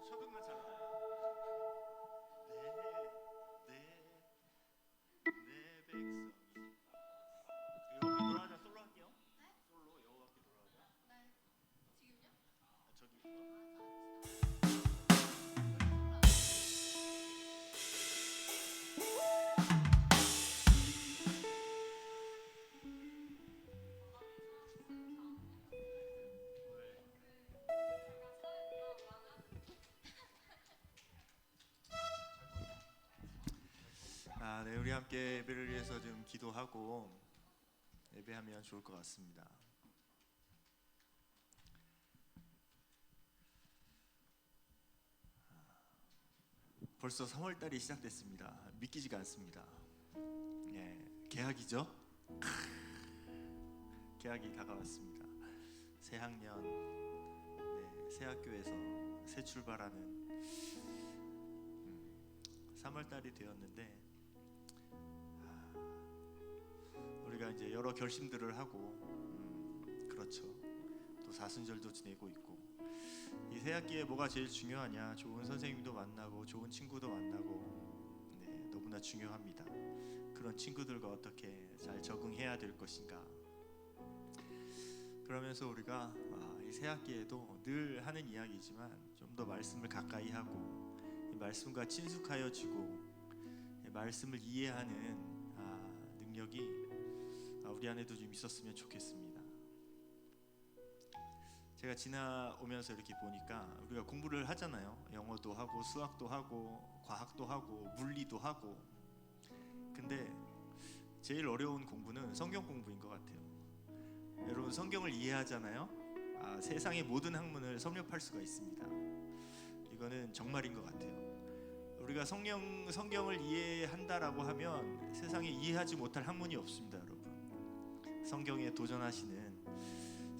초등만 잘 알아요. 내 백성. 여기 돌아가자. 솔로 할게요. 솔로 여우바퀴 돌아가자. 저기 네, 우리 함께 예배를 위해서 좀 기도하고 예배하면 좋을 것 같습니다. 벌써 3월 달이 시작됐습니다. 믿기지가 않습니다. 예, 개학이죠? 개학이 다가왔습니다. 새 학년, 새 학교에서 새 출발하는 3월 달이 되었는데 우리가 이제 여러 결심들을 하고 그렇죠. 또 사순절도 지내고 있고 이 새 학기에 뭐가 제일 중요하냐? 좋은 선생님도 만나고 좋은 친구도 만나고 너무나 중요합니다. 그런 친구들과 어떻게 잘 적응해야 될 것인가? 그러면서 우리가 이 새 학기에도 늘 하는 이야기지만 좀 더 말씀을 가까이 하고 이 말씀과 친숙하여지고 이 말씀을 이해하는 능력이 우리 안에도 좀 있었으면 좋겠습니다. 제가 지나오면서 이렇게 보니까 우리가 공부를 하잖아요. 영어도 하고 수학도 하고 과학도 하고 물리도 하고. 근데 제일 어려운 공부는 성경 공부인 것 같아요. 여러분 성경을 이해하잖아요. 세상의 모든 학문을 섭렵할 수가 있습니다. 이거는 정말인 것 같아요. 우리가 성경을 이해한다라고 하면 세상에 이해하지 못할 학문이 없습니다, 여러분. 성경에 도전하시는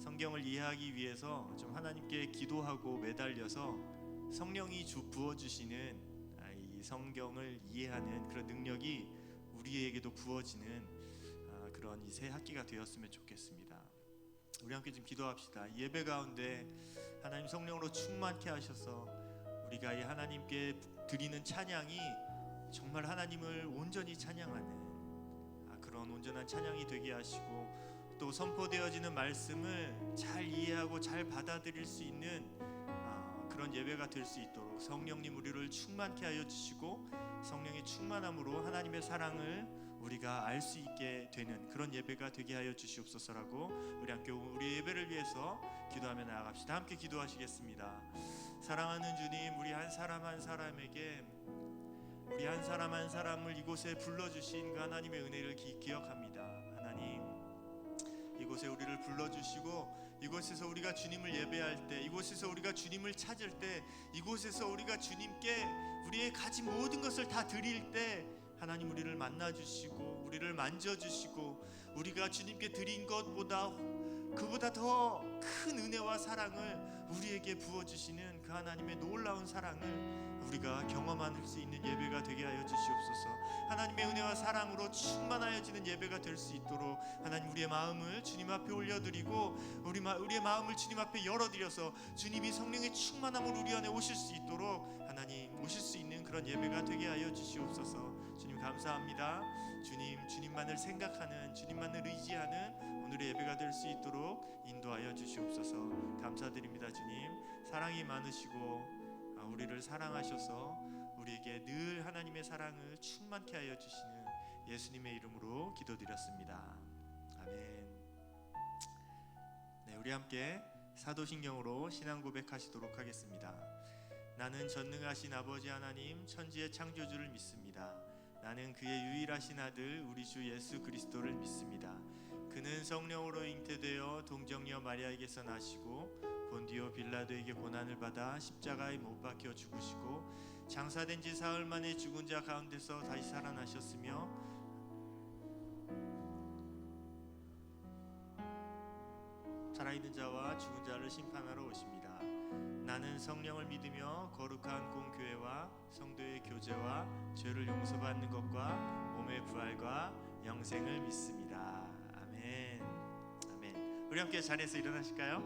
성경을 이해하기 위해서 좀 하나님께 기도하고 매달려서 성령이 부어주시는 이 성경을 이해하는 그런 능력이 우리에게도 부어지는 그런 이 새 학기가 되었으면 좋겠습니다. 우리 함께 좀 기도합시다. 예배 가운데 하나님 성령으로 충만케 하셔서 우리가 이 하나님께 드리는 찬양이 정말 하나님을 온전히 찬양하는 그런 온전한 찬양이 되게 하시고 또 선포되어지는 말씀을 잘 이해하고 잘 받아들일 수 있는 그런 예배가 될 수 있도록 성령님 우리를 충만케 하여 주시고 성령의 충만함으로 하나님의 사랑을 우리가 알 수 있게 되는 그런 예배가 되게 하여 주시옵소서라고 우리 함께 우리 예배를 위해서 기도하며 나아갑시다. 함께 기도하시겠습니다. 사랑하는 주님, 우리 한 사람 한 사람에게 우리 한 사람 한 사람을 이곳에 불러주신 그 하나님의 은혜를 기억합니다. 하나님, 이곳에 우리를 불러주시고 이곳에서 우리가 주님을 예배할 때, 이곳에서 우리가 주님을 찾을 때, 이곳에서 우리가 주님께 우리의 가진 모든 것을 다 드릴 때 하나님 우리를 만나주시고 우리를 만져주시고 우리가 주님께 드린 것보다 그보다 더 큰 은혜와 사랑을 우리에게 부어주시는 그 하나님의 놀라운 사랑을 우리가 경험할 수 있는 예배가 되게 하여 주시옵소서. 하나님의 은혜와 사랑으로 충만하여지는 예배가 될 수 있도록 하나님 우리의 마음을 주님 앞에 올려드리고 우리의 마음을 주님 앞에 열어드려서 주님이 성령의 충만함으로 우리 안에 오실 수 있도록 하나님 오실 수 있는 그런 예배가 되게 하여 주시옵소서. 주님 감사합니다. 주님만을 생각하는 주님만을 의지하는 오늘의 예배가 될 수 있도록 인도하여 주시옵소서. 감사드립니다. 주님 사랑이 많으시고 우리를 사랑하셔서 우리에게 늘 하나님의 사랑을 충만케 하여 주시는 예수님의 이름으로 기도드렸습니다. 아멘. 우리 함께 사도신경으로 신앙 고백하시도록 하겠습니다. 나는 전능하신 아버지 하나님 천지의 창조주를 믿습니다. 나는 그의 유일하신 아들 우리 주 예수 그리스도를 믿습니다. 그는 성령으로 잉태되어 동정녀 마리아에게서 나시고 본디오 빌라도에게 고난을 받아 십자가에 못 박혀 죽으시고 장사된 지 사흘 만에 죽은 자 가운데서 다시 살아나셨으며 살아있는 자와 죽은 자를 심판하러 오십니다. 나는 성령을 믿으며 거룩한 공교회와 성도의 교제와 죄를 용서받는 것과 몸의 부활과 영생을 믿습니다. 아멘. 아멘. 우리 함께 자리에서 일어나실까요?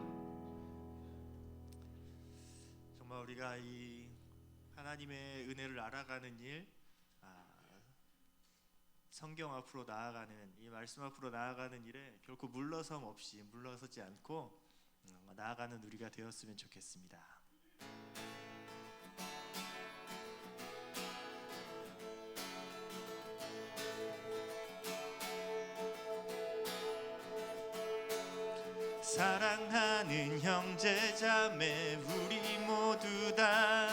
정말 우리가 이 하나님의 은혜를 알아가는 일, 성경 앞으로 나아가는, 이 말씀 앞으로 나아가는 일에 결코 물러서지 않고 나아가는 우리가 되었으면 좋겠습니다. 사랑하는 형제자매 우리 모두 다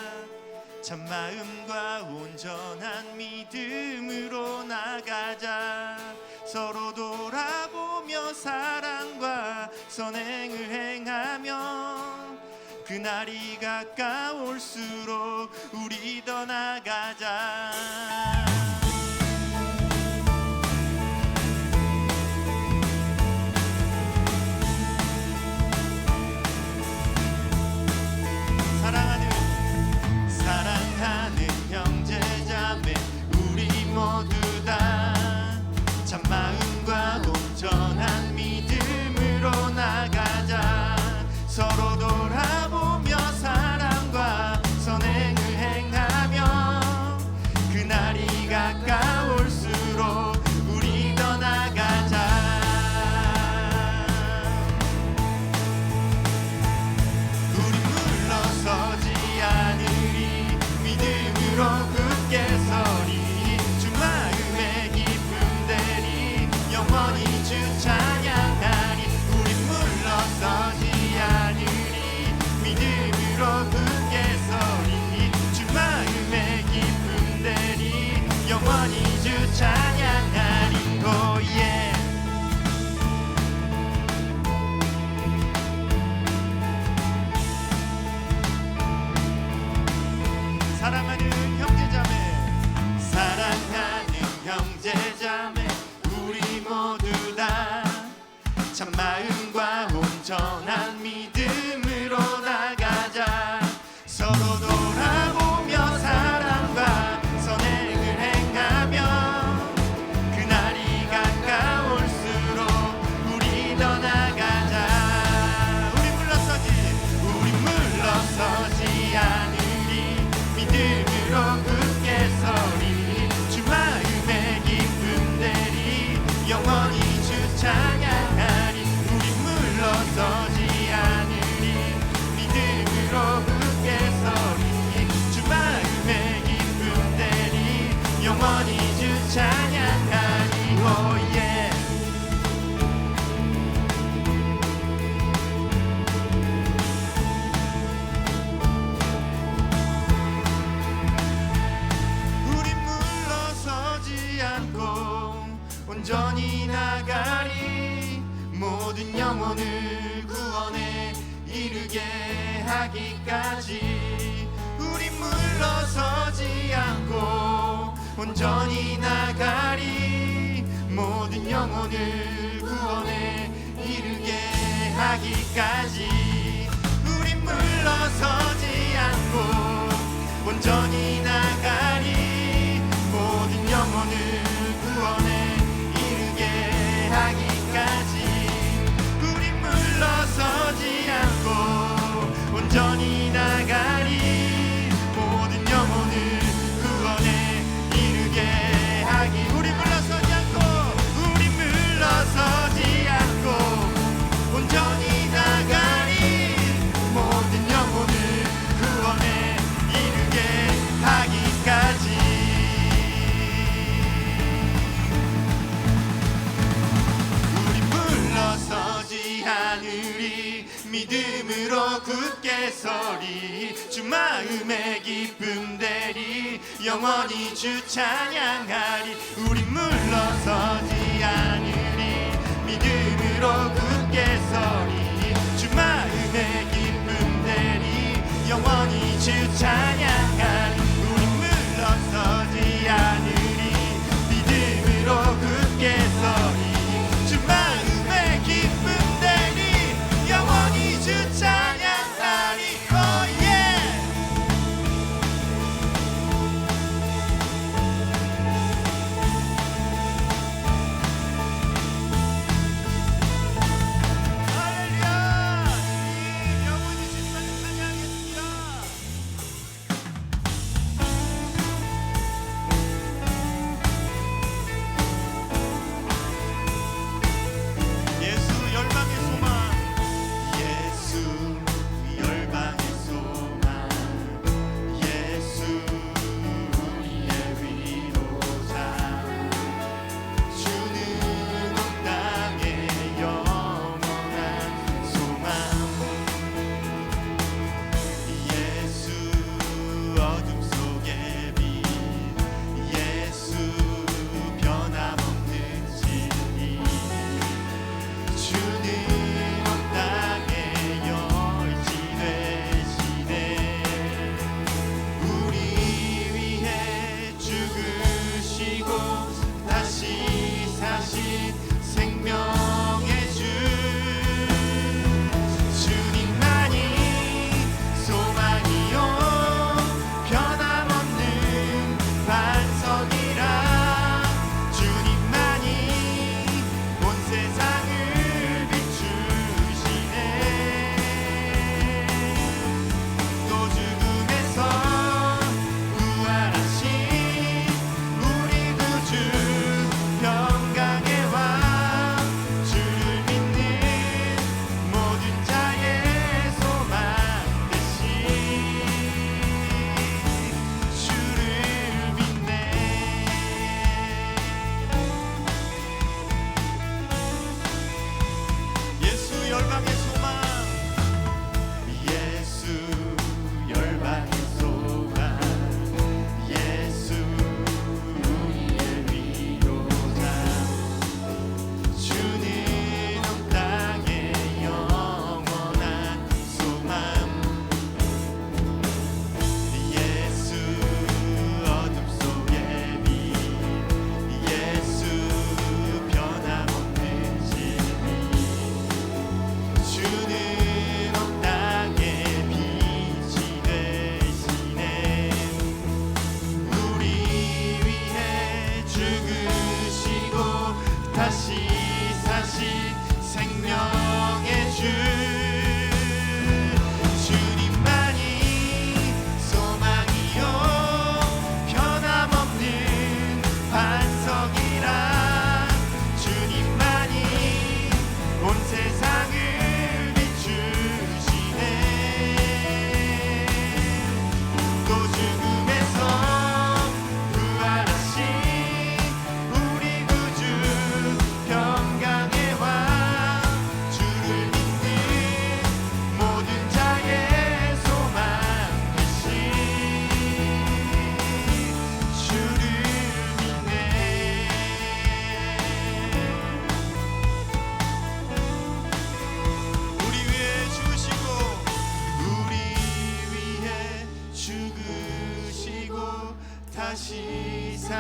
참마음과 온전한 믿음으로 나가자. 서로 돌아보며 사랑과 선행을 행하며 그날이 가까울수록 우리 더 나가자. 사랑하는 형제자매 우리 모두 다 참마음과 온전한 믿음으로 나가자. 서로 돌아보며 사랑과 선행을 행하며 그날이 가까울수록 우리 더 나가자. 우리 물러서지 않으리 믿음으로 굳게 서리. 주 마음에 기쁨 되리 영원히 주 찬양하리. 우리 물러서지 않으리 믿음으로 굳게 서리. 주 마음에 기쁨 되리 영원히 주 찬양하리. 오예. 사랑하는 형제자매 우리 모두 다 참마음과 온전한 믿음으로 나가자. 서로 돌아보며 사랑과 선행을 행하며 그날이 가까울수록 우리 더 나가자. 우리 물러서지 않으리 믿음으로 굳게 서리. 주 마음에 기쁨 되리 영원히 주 찬양하리. 우리 물러서지 않으리 믿음으로 굳게 서리. 주 마음에 기쁨 되리 영원히 주 찬양하리. 오예. 온전히 나가리. 모든 영혼을 구원에 이르게 하기까지. 우리 물러서지 않고 온전히 나가리. 모든 영혼을 구원에 이르게 하기까지. 우리 물러서지 않고 온전히 나가리. 모든 영혼을 구원에 이르게 하기까지. 우리 물러서지 않고 온전히 나가리. 모든 영혼을 구원에 이르게 하기. 우리 물러서지 않고 온전히 나가리. 모든 영혼을 구원에 이르게 하기까지. 서지 않으리 믿음으로 굳게 서리. 주 마음에 기쁨 되리 영원히 주 찬양하리. 우리 물러서지 않으리 믿음으로 굳게 서리. 주 마음에 기쁨 되리 영원히 주 찬양하리. 우리 물러서지 않으리 믿음으로 굳게 서리. 주 마음에 기쁨 되리 영원히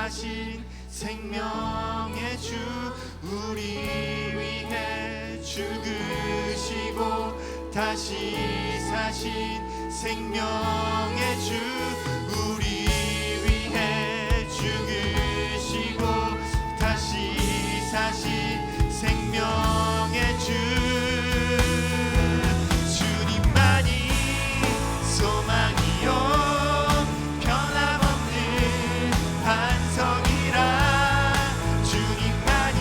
사신 생명의 주 우리 위해 죽으시고 다시 사신 생명의 주 우리 위해 죽으시고 다시 사신 생명의 주 주님만이 소망이요 변함없는 반석이라 주님만이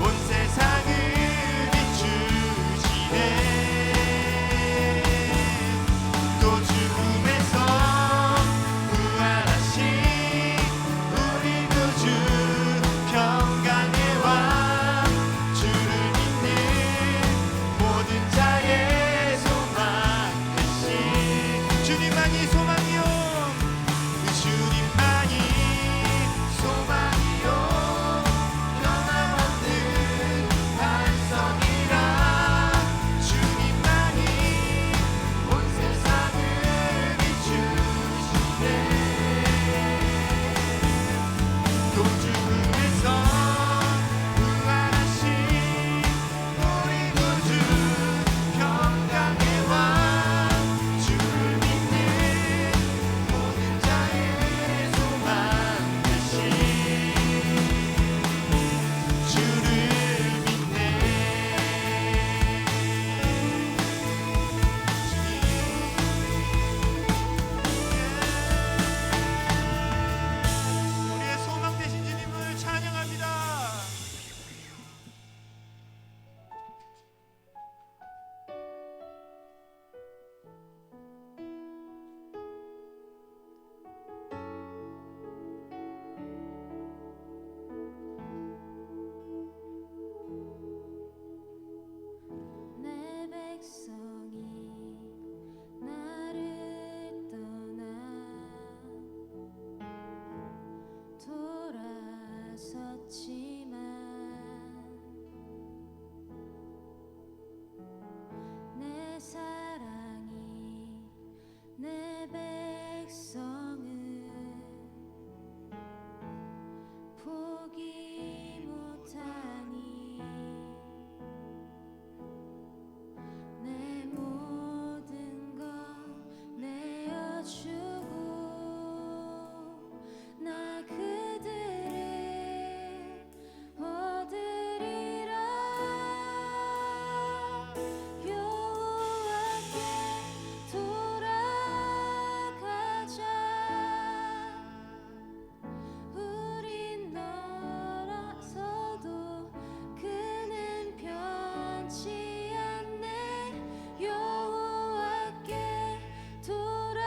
온 세상을 비추시네 또 죽음에서 부활하신 우리 구주 평강의 왕 주를 믿는 모든 자의 소망 되신 주님만이 소망이요 주님만이 소망이요 변함없는 반석이라 주님만이 온 세상을 비추시네 또 죽음에서 부활하신 우리 구주 평강의 왕 주를 믿는 모든 자의 소망 되신 주를 믿네 우리의 소망 되신 주님을 찬양합니다. 내 백성이 나를 떠나 돌아섰지만 내 사랑이 내 백성을 포기 못하니 내 모든 것 내어주고 나 그들을 얻으리라 여호와께 돌아가자 우린 너라서도 그는 변치 않네 여호와께 돌아가자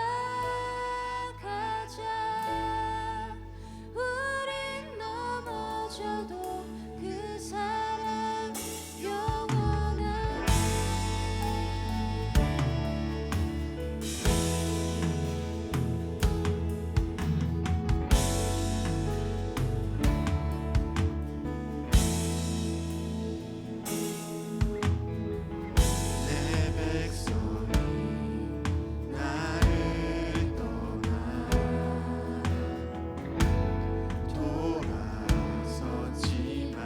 우린 넘어져도 그 사랑 영원하네 내 백성이 나를 떠나 돌아섰지만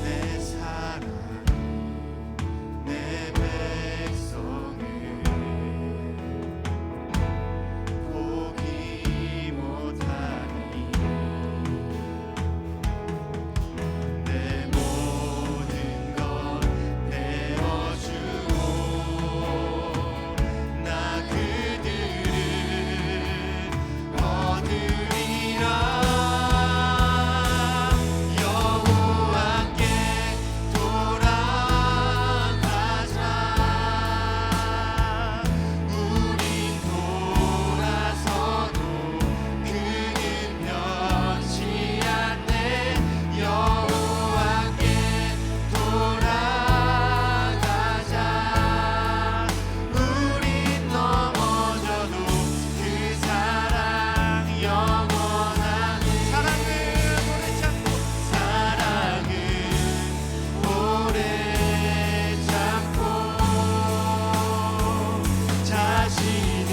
내 사랑이 내 백성을 포기 못하니 내 모든 것 내어주고 나 그들을 얻으리라 여호와께 돌아가자 우린 돌아서도 그는 변치 않네 여호와께 돌아가자 우린 넘어져도 그 사랑 영원하네 사랑은 오래 참고 사랑은 오래 참고 자신을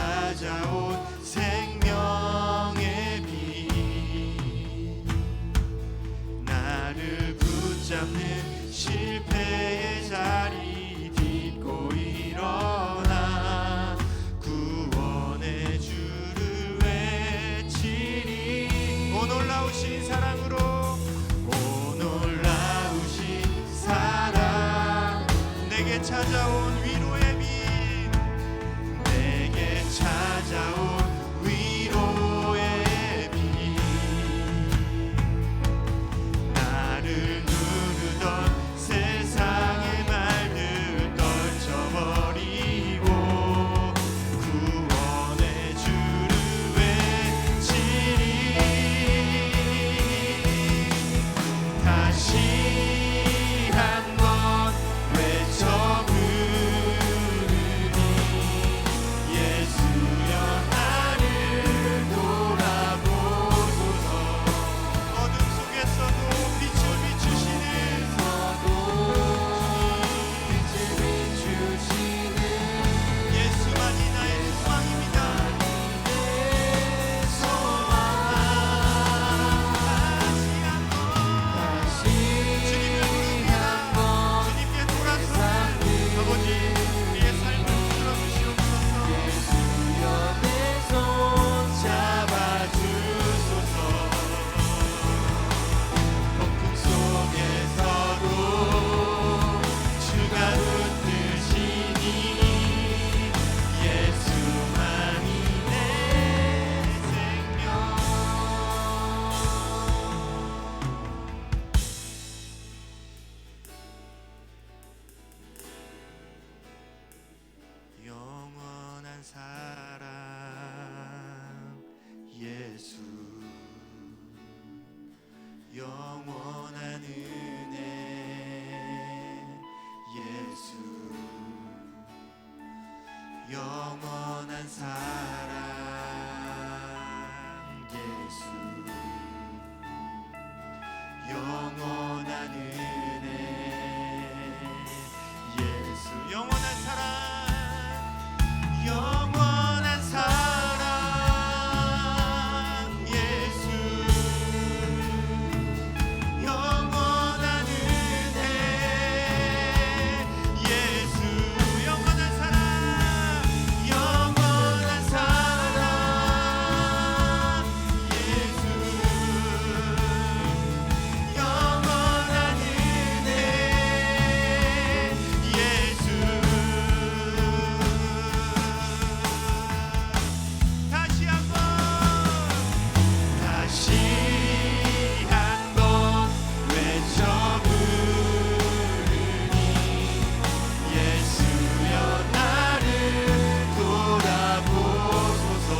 찾아온 생명의 빛 나를 붙잡는 실패의 자리 딛고 일어나 구원의 주를 외치리 오 놀라우신 사랑으로 오 놀라우신 사랑 내게 찾아온 위로의 빛 내게 찾아온 위로의 빛 나를 누르던 세상의 말들 떨쳐버리고 구원의 주를 외치리 다시 한번 외쳐 부르니 예수여 나를 돌아보소서 어둠 속에서도 빛을 비추시는 예수만이 나의 소망입니다 소망 다시 한번 주님을 부릅니다 주님께 돌아서 아버지 우리의 삶을 붙들어 주시옵소서 예수여 내 손 잡아주소서 폭풍 속에서도 주가 붙드시니 예수만이 내 생명 영원한 사랑 예수 영원한 은혜 예수 영원한 사랑 예수 영원한 은혜 예수 영원한 사랑 영원한 사랑 예수 영원한 은혜 예수 영원한 사랑 영원한 사랑 예수 영원한 은혜 예수 다시 한번 외쳐 부르니 예수여 나를 돌아보소서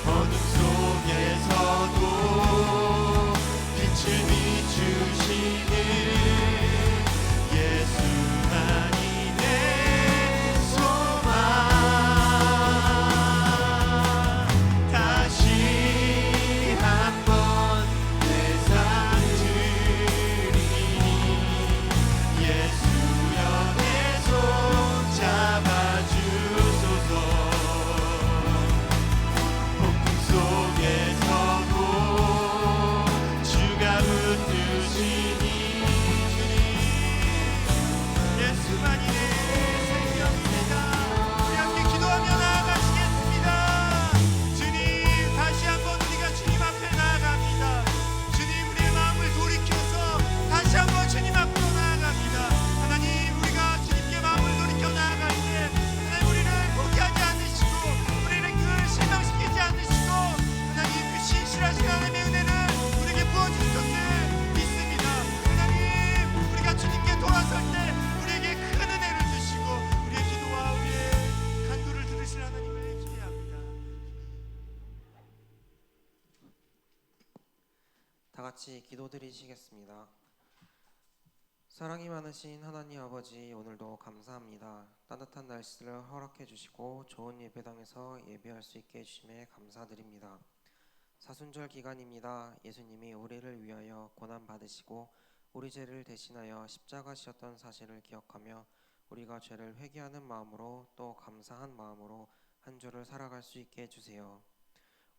어둠 속에서도 빛을 비추시는 예수만이 내 소망 다시 한번 내상 드리니 예수여 내 손 잡아주소서 폭풍 속에서도 주가 붙드시니 주님 예수만이 내 생명입니다 우리 함께 기도하며 나아가시겠습니다 주님 다시 한번 우리가 주님 앞에 나아갑니다 주님 우리의 마음을 돌이켜서 다시 한번 주님 앞으로 나아갑니다 하나님 우리가 주님께 마음을 돌이켜 나아갈 때 하나님 우리를 포기하지 않으시고 우리를 실망시키지 않으시고 하나님 그 신실하신 하나님의 은혜를 우리에게 부어주실 것을 믿습니다 하나님 우리가 주님께 돌아설 때 우리에게 큰 은혜를 주시고 우리의 기도와 우리의 간구를 들으실 하나님을 기대합니다 다 같이 기도드리시겠습니다. 사랑이 많으신 하나님 아버지 오늘도 감사합니다. 따뜻한 날씨를 허락해 주시고 좋은 예배당에서 예배할 수 있게 해주심에 감사드립니다. 사순절 기간입니다. 예수님이 우리를 위하여 고난 받으시고 우리 죄를 대신하여 십자가 지셨던 사실을 기억하며 우리가 죄를 회개하는 마음으로 또 감사한 마음으로 한 주를 살아갈 수 있게 해주세요.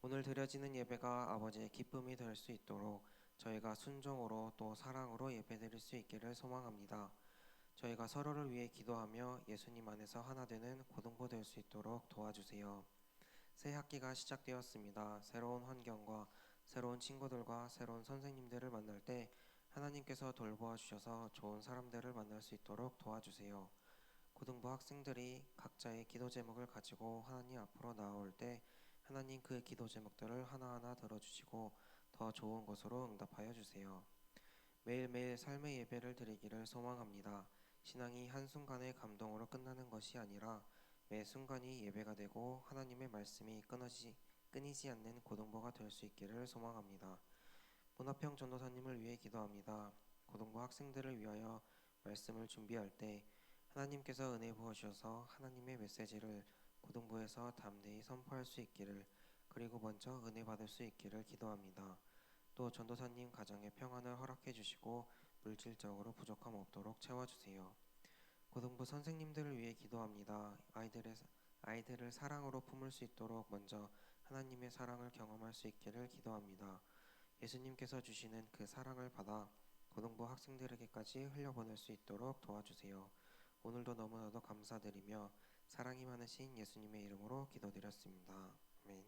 오늘 드려지는 예배가 아버지의 기쁨이 될 수 있도록 저희가 순종으로 또 사랑으로 예배드릴 수 있기를 소망합니다. 저희가 서로를 위해 기도하며 예수님 안에서 하나 되는 고등부 될 수 있도록 도와주세요. 새 학기가 시작되었습니다. 새로운 환경과 새로운 친구들과 새로운 선생님들을 만날 때 하나님께서 돌보아 주셔서 좋은 사람들을 만날 수 있도록 도와주세요. 고등부 학생들이 각자의 기도 제목을 가지고 하나님 앞으로 나아올 때 하나님 그 기도 제목들을 하나하나 들어주시고 더 좋은 것으로 응답하여 주세요. 매일매일 삶의 예배를 드리기를 소망합니다. 신앙이 한순간의 감동으로 끝나는 것이 아니라 매 순간이 예배가 되고 하나님의 말씀이 끊이지 않는 고등부가 될 수 있기를 소망합니다. 문화평 전도사님을 위해 기도합니다. 고등부 학생들을 위하여 말씀을 준비할 때 하나님께서 은혜 부어주셔서 하나님의 메시지를 고등부에서 담대히 선포할 수 있기를, 그리고 먼저 은혜 받을 수 있기를 기도합니다. 또 전도사님 가정의 평안을 허락해 주시고 물질적으로 부족함 없도록 채워주세요. 고등부 선생님들을 위해 기도합니다. 아이들을 사랑으로 품을 수 있도록 먼저 하나님의 사랑을 경험할 수 있기를 기도합니다. 예수님께서 주시는 그 사랑을 받아 고등부 학생들에게까지 흘려보낼 수 있도록 도와주세요. 오늘도 너무나도 감사드리며 사랑이 많으신 예수님의 이름으로 기도드렸습니다. 아멘.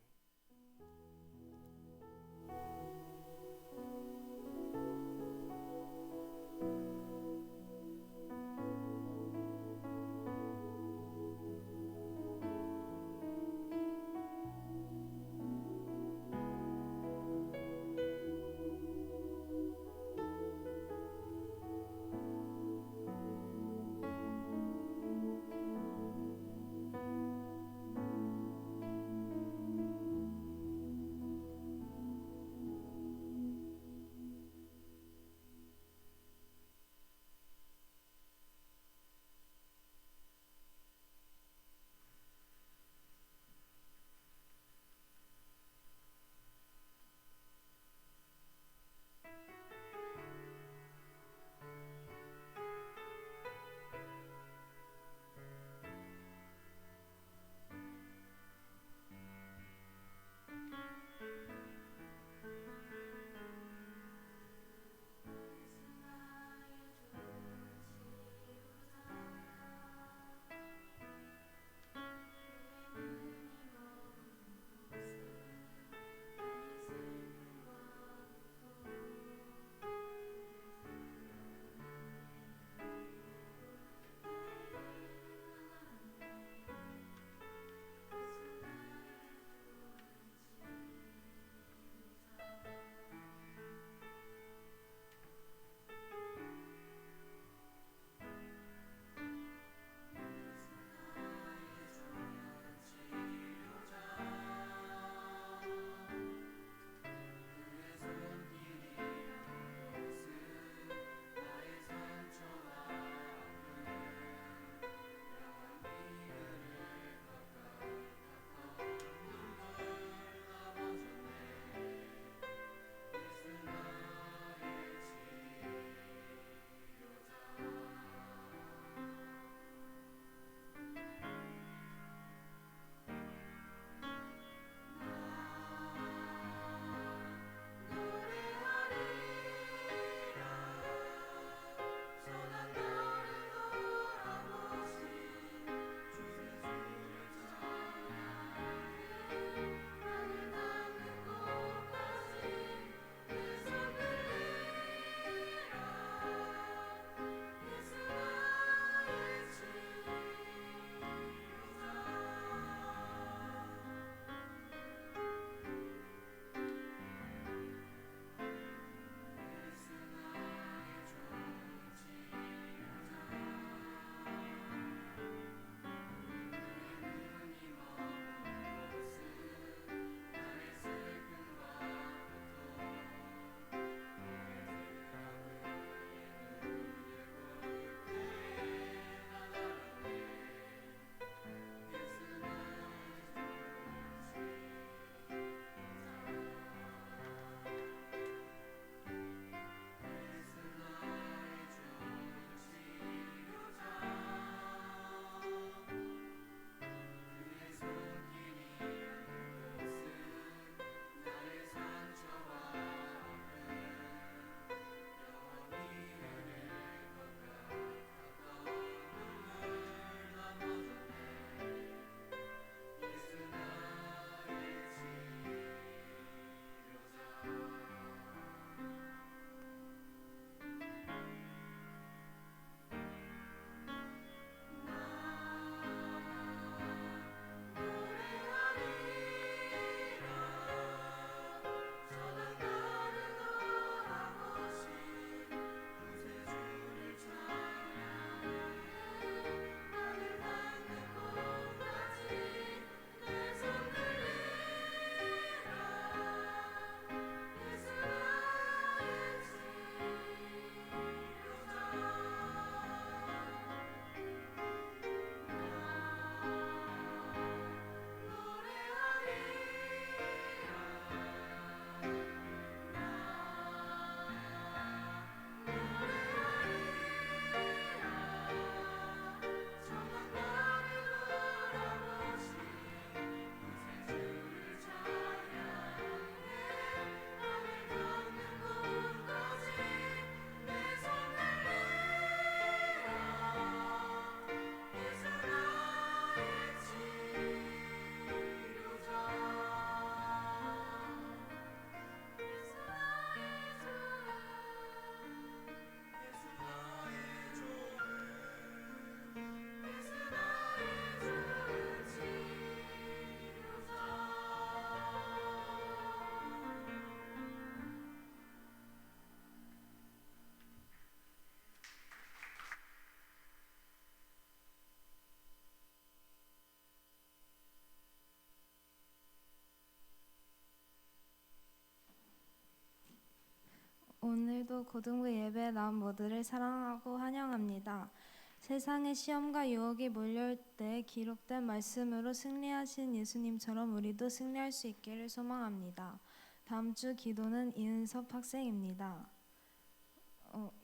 오늘도 고등부 예배에 나온 모두를 사랑하고 환영합니다. 세상에 시험과 유혹이 몰려올 때 기록된 말씀으로 승리하신 예수님처럼 우리도 승리할 수 있기를 소망합니다. 다음 주 기도는 이은섭 학생입니다.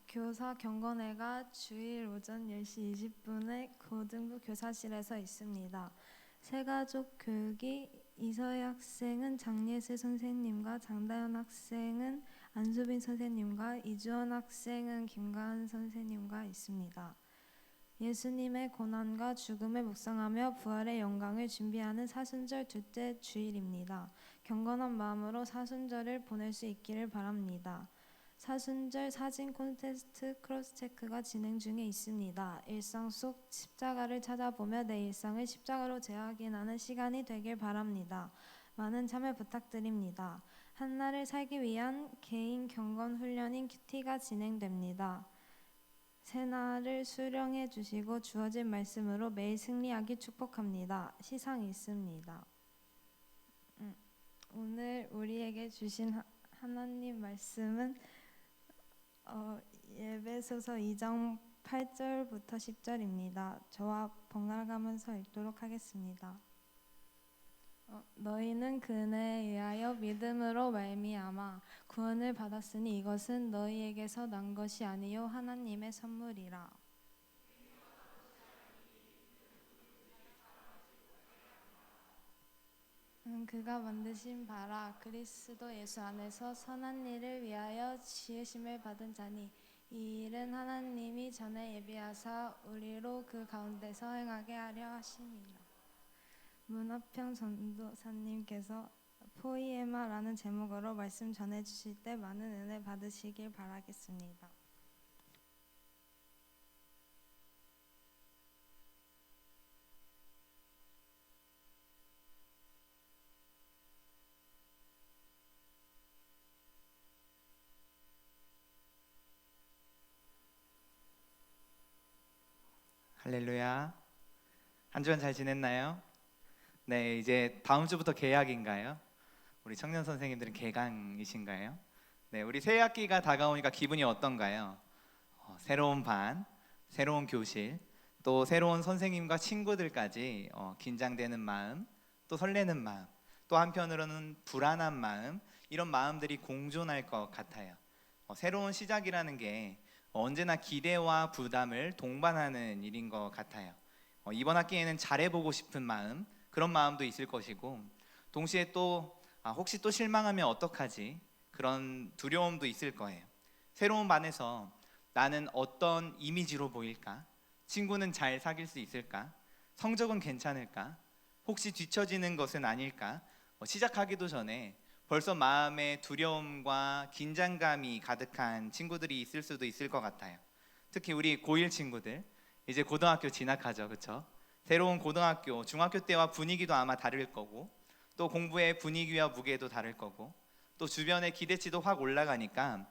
교사 경건회가 주일 오전 10시 20분에 고등부 교사실에서 있습니다. 새가족 교육이 이서희 학생은 장예슬 선생님과 장다현 학생은 안수빈 선생님과 이주원 학생은 김가은 선생님과 있습니다. 예수님의 고난과 죽음을 묵상하며 부활의 영광을 준비하는 사순절 둘째 주일입니다. 경건한 마음으로 사순절을 보낼 수 있기를 바랍니다. 사순절 사진 콘테스트 크로스체크가 진행 중에 있습니다. 일상 속 십자가를 찾아보며 내 일상을 십자가로 재확인하는 시간이 되길 바랍니다. 많은 참여 부탁드립니다. 한날을 살기 위한 개인 경건 훈련인 큐티가 진행됩니다. 새날을 수령해 주시고 주어진 말씀으로 매일 승리하기 축복합니다. 시상 있습니다. 오늘 우리에게 주신 하나님 말씀은 예배소서 2장 8절부터 10절입니다. 저와 번갈아가면서 읽도록 하겠습니다. 너희는 그네에 의하여 믿음으로 말미암아 구원을 받았으니 이것은 너희에게서 난 것이 아니요 하나님의 선물이라. 그가 만드신 바라 그리스도 예수 안에서 선한 일을 위하여 지으심을 받은 자니 이 일은 하나님이 전에 예비하사 우리로 그 가운데서 행하게 하려 하심이라. 문화평 전도사님께서 포이에마라는 제목으로 말씀 전해주실 때 많은 은혜 받으시길 바라겠습니다. 할렐루야. 한 주간 잘 지냈나요? 네, 이제 다음 주부터 개학인가요? 우리 청년 선생님들은 개강이신가요? 네, 우리 새 학기가 다가오니까 기분이 어떤가요? 새로운 반, 새로운 교실, 또 새로운 선생님과 친구들까지 긴장되는 마음, 또 설레는 마음, 또 한편으로는 불안한 마음, 이런 마음들이 공존할 것 같아요. 새로운 시작이라는 게 언제나 기대와 부담을 동반하는 일인 것 같아요. 이번 학기에는 잘해보고 싶은 마음, 그런 마음도 있을 것이고, 동시에 또 혹시 또 실망하면 어떡하지? 그런 두려움도 있을 거예요. 새로운 반에서 나는 어떤 이미지로 보일까? 친구는 잘 사귈 수 있을까? 성적은 괜찮을까? 혹시 뒤처지는 것은 아닐까? 시작하기도 전에 벌써 마음에 두려움과 긴장감이 가득한 친구들이 있을 수도 있을 것 같아요. 특히 우리 고1 친구들, 이제 고등학교 진학하죠, 그렇죠? 새로운 고등학교, 중학교 때와 분위기도 아마 다를 거고, 또 공부의 분위기와 무게도 다를 거고, 또 주변의 기대치도 확 올라가니까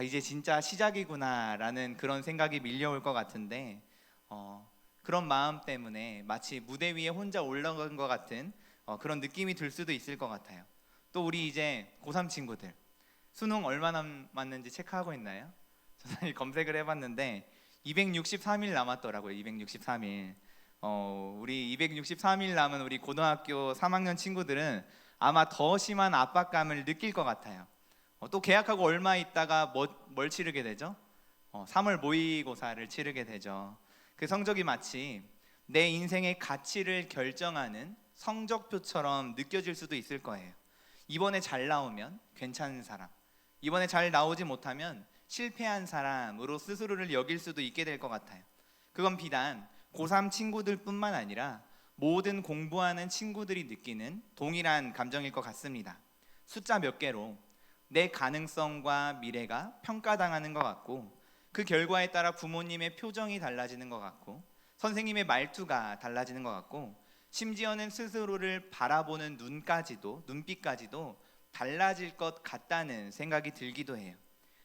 이제 진짜 시작이구나라는 그런 생각이 밀려올 것 같은데, 그런 마음 때문에 마치 무대 위에 혼자 올라간 것 같은 그런 느낌이 들 수도 있을 것 같아요. 또 우리 이제 고3 친구들, 수능 얼마 남았는지 체크하고 있나요? 저는 검색을 해봤는데 263일 남았더라고요. 263일. 우리 263일 남은 우리 고등학교 3학년 친구들은 아마 더 심한 압박감을 느낄 것 같아요. 또 개학하고 얼마 있다가 뭘 치르게 되죠? 3월 모의고사를 치르게 되죠. 그 성적이 마치 내 인생의 가치를 결정하는 성적표처럼 느껴질 수도 있을 거예요. 이번에 잘 나오면 괜찮은 사람, 이번에 잘 나오지 못하면 실패한 사람으로 스스로를 여길 수도 있게 될 것 같아요. 그건 비단 고3 친구들뿐만 아니라 모든 공부하는 친구들이 느끼는 동일한 감정일 것 같습니다. 숫자 몇 개로 내 가능성과 미래가 평가당하는 것 같고, 그 결과에 따라 부모님의 표정이 달라지는 것 같고, 선생님의 말투가 달라지는 것 같고, 심지어는 스스로를 바라보는 눈빛까지도 달라질 것 같다는 생각이 들기도 해요.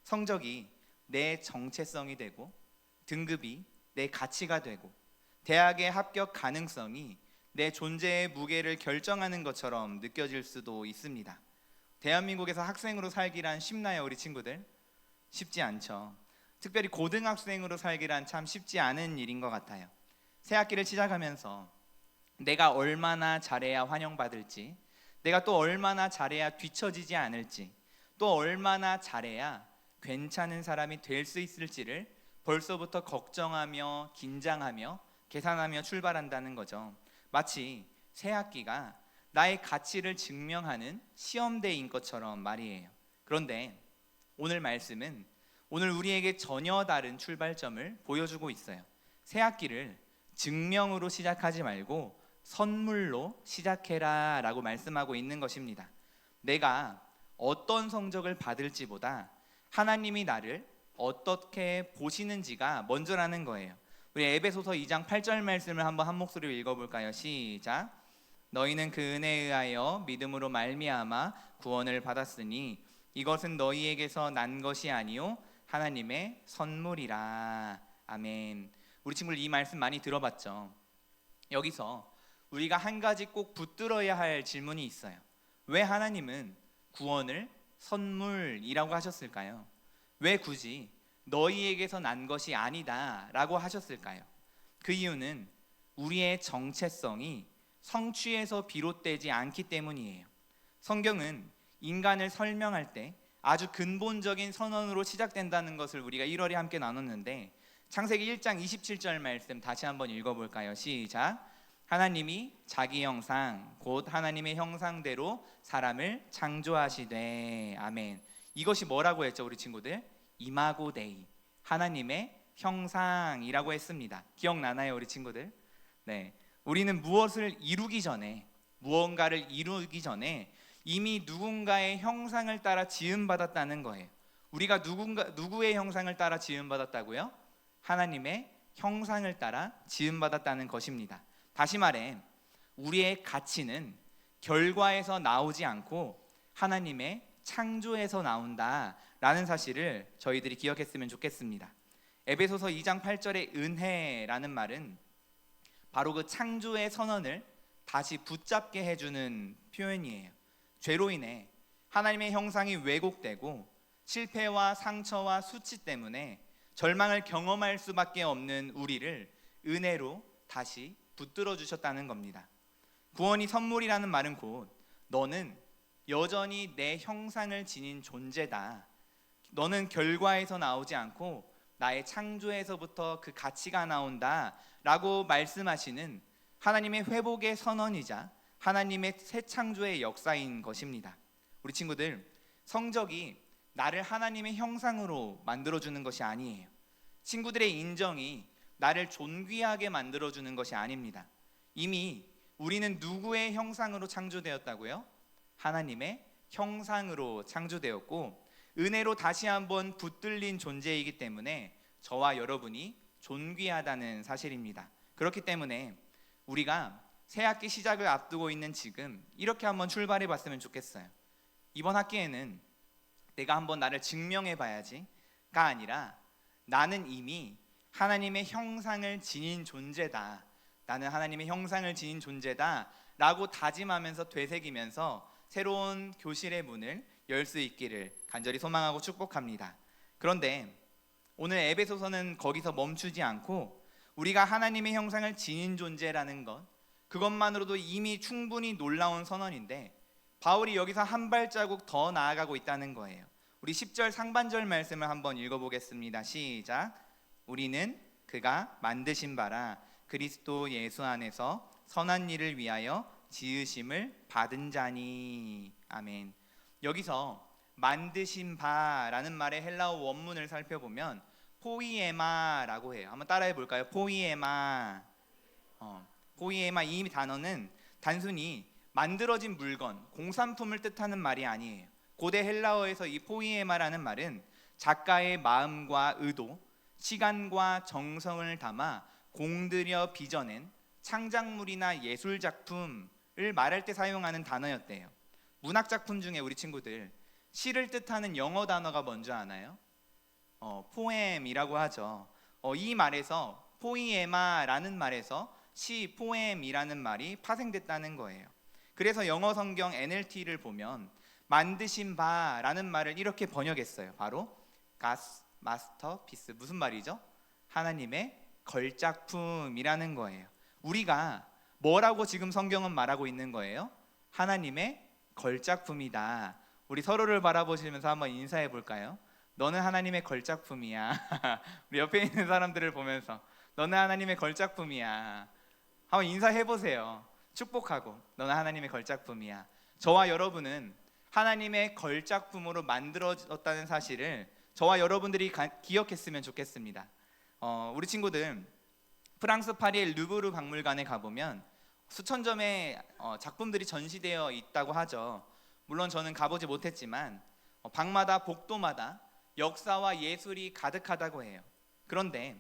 성적이 내 정체성이 되고, 등급이 내 가치가 되고, 대학의 합격 가능성이 내 존재의 무게를 결정하는 것처럼 느껴질 수도 있습니다. 대한민국에서 학생으로 살기란 쉽나요, 우리 친구들? 쉽지 않죠. 특별히 고등학생으로 살기란 참 쉽지 않은 일인 것 같아요. 새 학기를 시작하면서 내가 얼마나 잘해야 환영받을지, 내가 또 얼마나 잘해야 뒤처지지 않을지, 또 얼마나 잘해야 괜찮은 사람이 될 수 있을지를 벌써부터 걱정하며 긴장하며 계산하며 출발한다는 거죠. 마치 새 학기가 나의 가치를 증명하는 시험대인 것처럼 말이에요. 그런데 오늘 말씀은 오늘 우리에게 전혀 다른 출발점을 보여주고 있어요. 새 학기를 증명으로 시작하지 말고 선물로 시작해라 라고 말씀하고 있는 것입니다. 내가 어떤 성적을 받을지보다 하나님이 나를 어떻게 보시는지가 먼저라는 거예요. 우리 에베소서 2장 8절 말씀을 한번 한 목소리로 읽어볼까요? 시작. 너희는 그 은혜에 의하여 믿음으로 말미암아 구원을 받았으니 이것은 너희에게서 난 것이 아니요 하나님의 선물이라. 아멘. 우리 친구들 이 말씀 많이 들어봤죠? 여기서 우리가 한 가지 꼭 붙들어야 할 질문이 있어요. 왜 하나님은 구원을 선물이라고 하셨을까요? 왜 굳이 너희에게서 난 것이 아니다 라고 하셨을까요? 그 이유는 우리의 정체성이 성취에서 비롯되지 않기 때문이에요. 성경은 인간을 설명할 때 아주 근본적인 선언으로 시작된다는 것을 우리가 1월에 함께 나눴는데, 창세기 1장 27절 말씀 다시 한번 읽어볼까요? 시작. 하나님이 자기 형상 곧 하나님의 형상대로 사람을 창조하시되. 아멘. 이것이 뭐라고 했죠 우리 친구들? 이마고 데이, 하나님의 형상이라고 했습니다. 기억나나요 우리 친구들? 네, 우리는 무엇을 이루기 전에, 무언가를 이루기 전에 이미 누군가의 형상을 따라 지음받았다는 거예요. 우리가 누구의 형상을 따라 지음받았다고요? 하나님의 형상을 따라 지음받았다는 것입니다. 다시 말해 우리의 가치는 결과에서 나오지 않고 하나님의 창조에서 나온다라는 사실을 저희들이 기억했으면 좋겠습니다. 에베소서 2장 8절의 은혜라는 말은 바로 그 창조의 선언을 다시 붙잡게 해주는 표현이에요. 죄로 인해 하나님의 형상이 왜곡되고 실패와 상처와 수치 때문에 절망을 경험할 수밖에 없는 우리를 은혜로 다시 붙들어 주셨다는 겁니다. 구원이 선물이라는 말은 곧 너는 여전히 내 형상을 지닌 존재다. 너는 결과에서 나오지 않고 나의 창조에서부터 그 가치가 나온다 라고 말씀하시는 하나님의 회복의 선언이자 하나님의 새 창조의 역사인 것입니다. 우리 친구들, 성적이 나를 하나님의 형상으로 만들어주는 것이 아니에요. 친구들의 인정이 나를 존귀하게 만들어주는 것이 아닙니다. 이미 우리는 누구의 형상으로 창조되었다고요? 하나님의 형상으로 창조되었고 은혜로 다시 한번 붙들린 존재이기 때문에 저와 여러분이 존귀하다는 사실입니다. 그렇기 때문에 우리가 새학기 시작을 앞두고 있는 지금 이렇게 한번 출발해 봤으면 좋겠어요. 이번 학기에는 내가 한번 나를 증명해 봐야지가 아니라 나는 이미 하나님의 형상을 지닌 존재다. 나는 하나님의 형상을 지닌 존재다 라고 다짐하면서 되새기면서 새로운 교실의 문을 열 수 있기를 간절히 소망하고 축복합니다. 그런데 오늘 에베소서는 거기서 멈추지 않고 우리가 하나님의 형상을 지닌 존재라는 것, 그것만으로도 이미 충분히 놀라운 선언인데 바울이 여기서 한 발자국 더 나아가고 있다는 거예요. 우리 10절 상반절 말씀을 한번 읽어보겠습니다. 시작. 우리는 그가 만드신 바라 그리스도 예수 안에서 선한 일을 위하여 지으심을 받은 자니. 아멘. 여기서 만드신 바라는 말의 헬라어 원문을 살펴보면 포이에마라고 해요. 한번 따라해 볼까요? 포이에마. 포이에마, 이 단어는 단순히 만들어진 물건, 공산품을 뜻하는 말이 아니에요. 고대 헬라어에서 이 포이에마라는 말은 작가의 마음과 의도, 시간과 정성을 담아 공들여 빚어낸 창작물이나 예술 작품을 말할 때 사용하는 단어였대요. 문학 작품 중에 우리 친구들 시를 뜻하는 영어 단어가 뭔지 아나요? 포엠이라고 하죠. 이 말에서 포이에마라는 말에서 시, 포엠이라는 말이 파생됐다는 거예요. 그래서 영어 성경 NLT를 보면 만드신 바라는 말을 이렇게 번역했어요. 바로 마스터피스 무슨 말이죠? 하나님의 걸작품이라는 거예요. 우리가 뭐라고 지금 성경은 말하고 있는 거예요? 하나님의 걸작품이다. 우리 서로를 바라보시면서 한번 인사해 볼까요? 너는 하나님의 걸작품이야. 우리 옆에 있는 사람들을 보면서 너는 하나님의 걸작품이야. 한번 인사해 보세요. 축복하고 너는 하나님의 걸작품이야. 저와 여러분은 하나님의 걸작품으로 만들어졌다는 사실을 저와 여러분들이 기억했으면 좋겠습니다. 우리 친구들 프랑스 파리의 루브르 박물관에 가보면 수천 점의 작품들이 전시되어 있다고 하죠. 물론 저는 가보지 못했지만 방마다 복도마다 역사와 예술이 가득하다고 해요. 그런데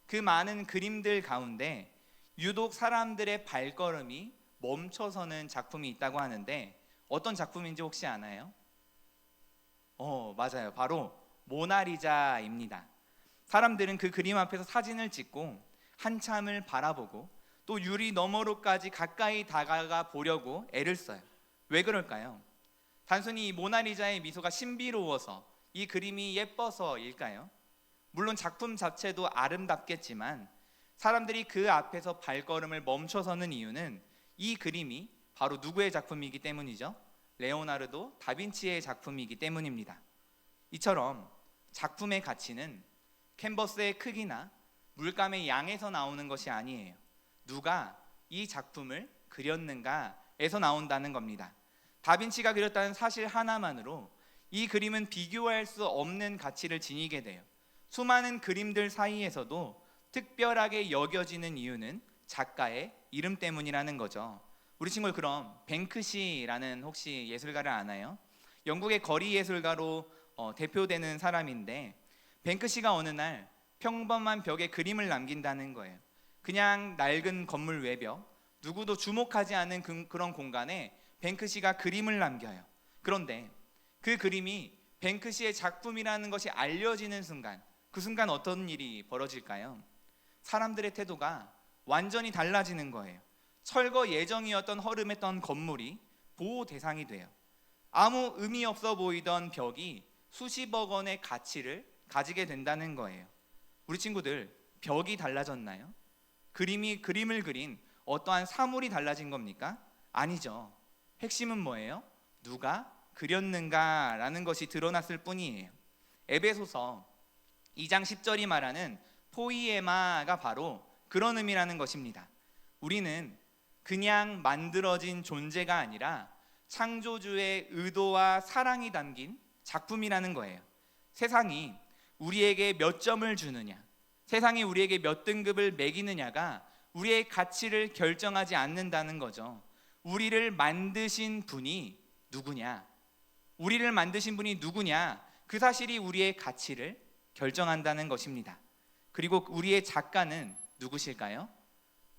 그 많은 그림들 가운데 유독 사람들의 발걸음이 멈춰서는 작품이 있다고 하는데 어떤 작품인지 혹시 아나요? 맞아요. 바로 모나리자입니다. 사람들은 그 그림 앞에서 사진을 찍고 한참을 바라보고 또 유리 너머로까지 가까이 다가가 보려고 애를 써요. 왜 그럴까요? 단순히 이 모나리자의 미소가 신비로워서 이 그림이 예뻐서일까요? 물론 작품 자체도 아름답겠지만 사람들이 그 앞에서 발걸음을 멈춰서는 이유는 이 그림이 바로 누구의 작품이기 때문이죠? 레오나르도 다빈치의 작품이기 때문입니다. 이처럼 작품의 가치는 캔버스의 크기나 물감의 양에서 나오는 것이 아니에요. 누가 이 작품을 그렸는가에서 나온다는 겁니다. 다빈치가 그렸다는 사실 하나만으로 이 그림은 비교할 수 없는 가치를 지니게 돼요. 수많은 그림들 사이에서도 특별하게 여겨지는 이유는 작가의 이름 때문이라는 거죠. 우리 친구들 그럼 뱅크시라는 혹시 예술가를 아나요? 영국의 거리 예술가로 대표되는 사람인데 뱅크시가 어느 날 평범한 벽에 그림을 남긴다는 거예요. 그냥 낡은 건물 외벽, 누구도 주목하지 않는 그런 공간에 뱅크시가 그림을 남겨요. 그런데 그 그림이 뱅크시의 작품이라는 것이 알려지는 순간, 그 순간 어떤 일이 벌어질까요? 사람들의 태도가 완전히 달라지는 거예요. 철거 예정이었던 허름했던 건물이 보호 대상이 돼요. 아무 의미 없어 보이던 벽이 수십억 원의 가치를 가지게 된다는 거예요. 우리 친구들, 벽이 달라졌나요? 그림을 그린 어떠한 사물이 달라진 겁니까? 아니죠. 핵심은 뭐예요? 누가 그렸는가라는 것이 드러났을 뿐이에요. 에베소서 2장 10절이 말하는 포이에마가 바로 그런 의미라는 것입니다. 우리는 그냥 만들어진 존재가 아니라 창조주의 의도와 사랑이 담긴 작품이라는 거예요. 세상이 우리에게 몇 점을 주느냐, 세상이 우리에게 몇 등급을 매기느냐가 우리의 가치를 결정하지 않는다는 거죠. 우리를 만드신 분이 누구냐, 우리를 만드신 분이 누구냐, 그 사실이 우리의 가치를 결정한다는 것입니다. 그리고 우리의 작가는 누구실까요?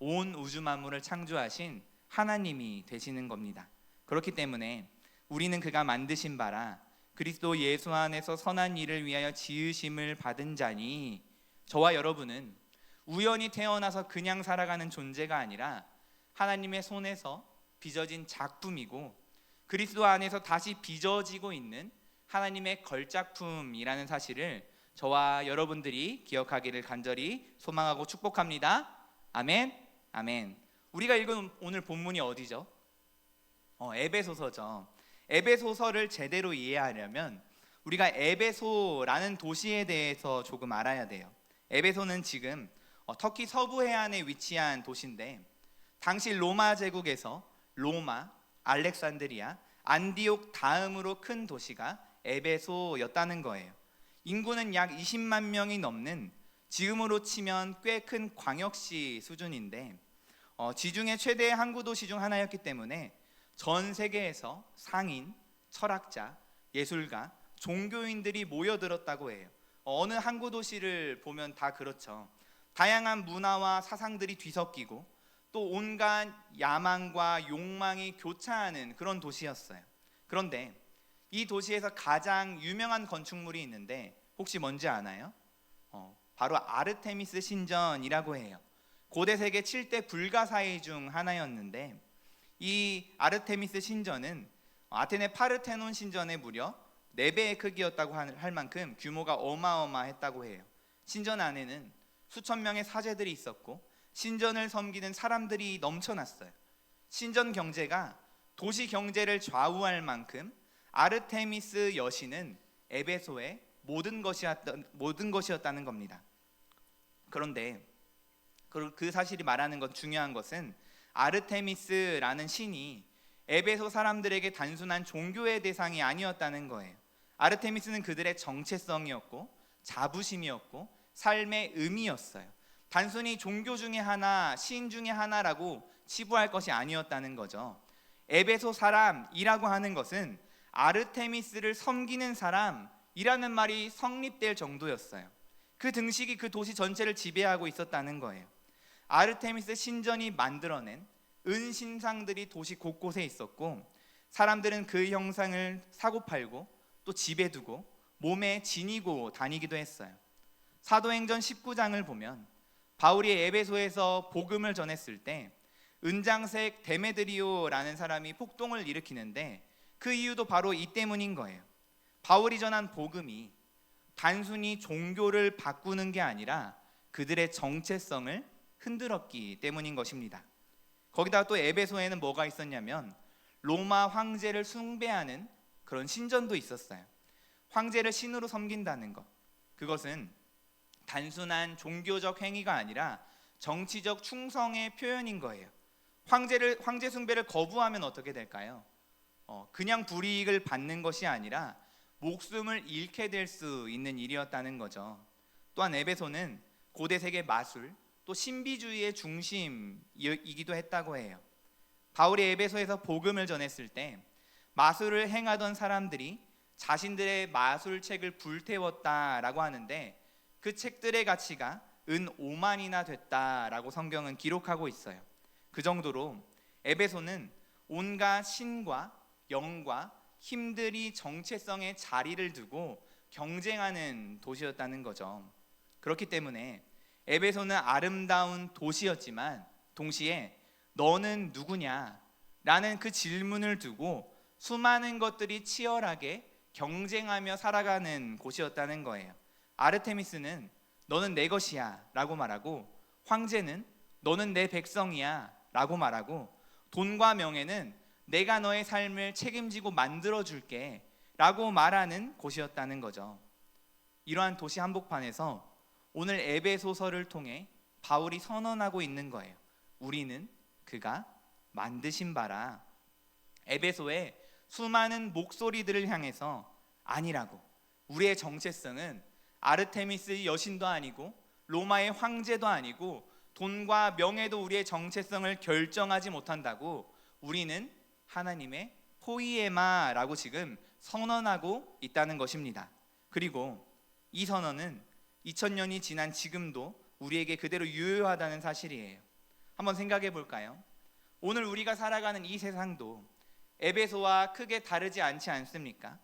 온 우주 만물을 창조하신 하나님이 되시는 겁니다. 그렇기 때문에 우리는 그가 만드신 바라 그리스도 예수 안에서 선한 일을 위하여 지으심을 받은 자니, 저와 여러분은 우연히 태어나서 그냥 살아가는 존재가 아니라 하나님의 손에서 빚어진 작품이고 그리스도 안에서 다시 빚어지고 있는 하나님의 걸작품이라는 사실을 저와 여러분들이 기억하기를 간절히 소망하고 축복합니다. 아멘. 아멘. 우리가 읽은 오늘 본문이 어디죠? 에베소서죠. 에베소서를 제대로 이해하려면 우리가 에베소라는 도시에 대해서 조금 알아야 돼요. 에베소는 지금 터키 서부 해안에 위치한 도시인데 당시 로마 제국에서 로마, 알렉산드리아, 안디옥 다음으로 큰 도시가 에베소였다는 거예요. 인구는 약 20만 명이 넘는 지금으로 치면 꽤 큰 광역시 수준인데 지중해 최대의 항구 도시 중 하나였기 때문에 전 세계에서 상인, 철학자, 예술가, 종교인들이 모여들었다고 해요. 어느 항구 도시를 보면 다 그렇죠. 다양한 문화와 사상들이 뒤섞이고 또 온갖 야망과 욕망이 교차하는 그런 도시였어요. 그런데 이 도시에서 가장 유명한 건축물이 있는데 혹시 뭔지 아나요? 바로 아르테미스 신전이라고 해요. 고대 세계 7대 불가사의 중 하나였는데 이 아르테미스 신전은 아테네 파르테논 신전에 무려 4배의 크기였다고 할 만큼 규모가 어마어마했다고 해요. 신전 안에는 수천 명의 사제들이 있었고 신전을 섬기는 사람들이 넘쳐났어요. 신전 경제가 도시 경제를 좌우할 만큼 아르테미스 여신은 에베소의 모든 것이었다는 겁니다. 그런데 그 사실이 말하는 건 중요한 것은 아르테미스라는 신이 에베소 사람들에게 단순한 종교의 대상이 아니었다는 거예요. 아르테미스는 그들의 정체성이었고 자부심이었고 삶의 의미였어요. 단순히 종교 중에 하나, 신 중에 하나라고 치부할 것이 아니었다는 거죠. 에베소 사람이라고 하는 것은 아르테미스를 섬기는 사람이라는 말이 성립될 정도였어요. 그 등식이 그 도시 전체를 지배하고 있었다는 거예요. 아르테미스 신전이 만들어낸 은신상들이 도시 곳곳에 있었고 사람들은 그 형상을 사고팔고 또 집에 두고 몸에 지니고 다니기도 했어요. 사도행전 19장을 보면 바울이 에베소에서 복음을 전했을 때 은장색 데메드리오라는 사람이 폭동을 일으키는데 그 이유도 바로 이 때문인 거예요. 바울이 전한 복음이 단순히 종교를 바꾸는 게 아니라 그들의 정체성을 흔들었기 때문인 것입니다. 거기다가 또 에베소에는 뭐가 있었냐면 로마 황제를 숭배하는 그런 신전도 있었어요. 황제를 신으로 섬긴다는 것, 그것은 단순한 종교적 행위가 아니라 정치적 충성의 표현인 거예요. 황제 숭배를 거부하면 어떻게 될까요? 그냥 불이익을 받는 것이 아니라 목숨을 잃게 될 수 있는 일이었다는 거죠. 또한 에베소는 고대 세계 마술 또 신비주의의 중심이기도 했다고 해요. 바울이 에베소에서 복음을 전했을 때 마술을 행하던 사람들이 자신들의 마술책을 불태웠다라고 하는데 그 책들의 가치가 은 5만이나 됐다라고 성경은 기록하고 있어요. 그 정도로 에베소는 온갖 신과 영과 힘들이 정체성에 자리를 두고 경쟁하는 도시였다는 거죠. 그렇기 때문에 에베소는 아름다운 도시였지만 동시에 너는 누구냐? 라는 그 질문을 두고 수많은 것들이 치열하게 경쟁하며 살아가는 곳이었다는 거예요. 아르테미스는 너는 내 것이야 라고 말하고 황제는 너는 내 백성이야 라고 말하고 돈과 명예는 내가 너의 삶을 책임지고 만들어줄게 라고 말하는 곳이었다는 거죠. 이러한 도시 한복판에서 오늘 에베소서를 통해 바울이 선언하고 있는 거예요. 우리는 그가 만드신 바라. 에베소의 수많은 목소리들을 향해서 아니라고, 우리의 정체성은 아르테미스 여신도 아니고 로마의 황제도 아니고 돈과 명예도 우리의 정체성을 결정하지 못한다고, 우리는 하나님의 포이에마라고 지금 선언하고 있다는 것입니다. 그리고 이 선언은 2000년이 지난 지금도 우리에게 그대로 유효하다는 사실이에요. 한번 생각해 볼까요? 오늘 우리가 살아가는 이 세상도 에베소와 크게 다르지 않지 않습니까?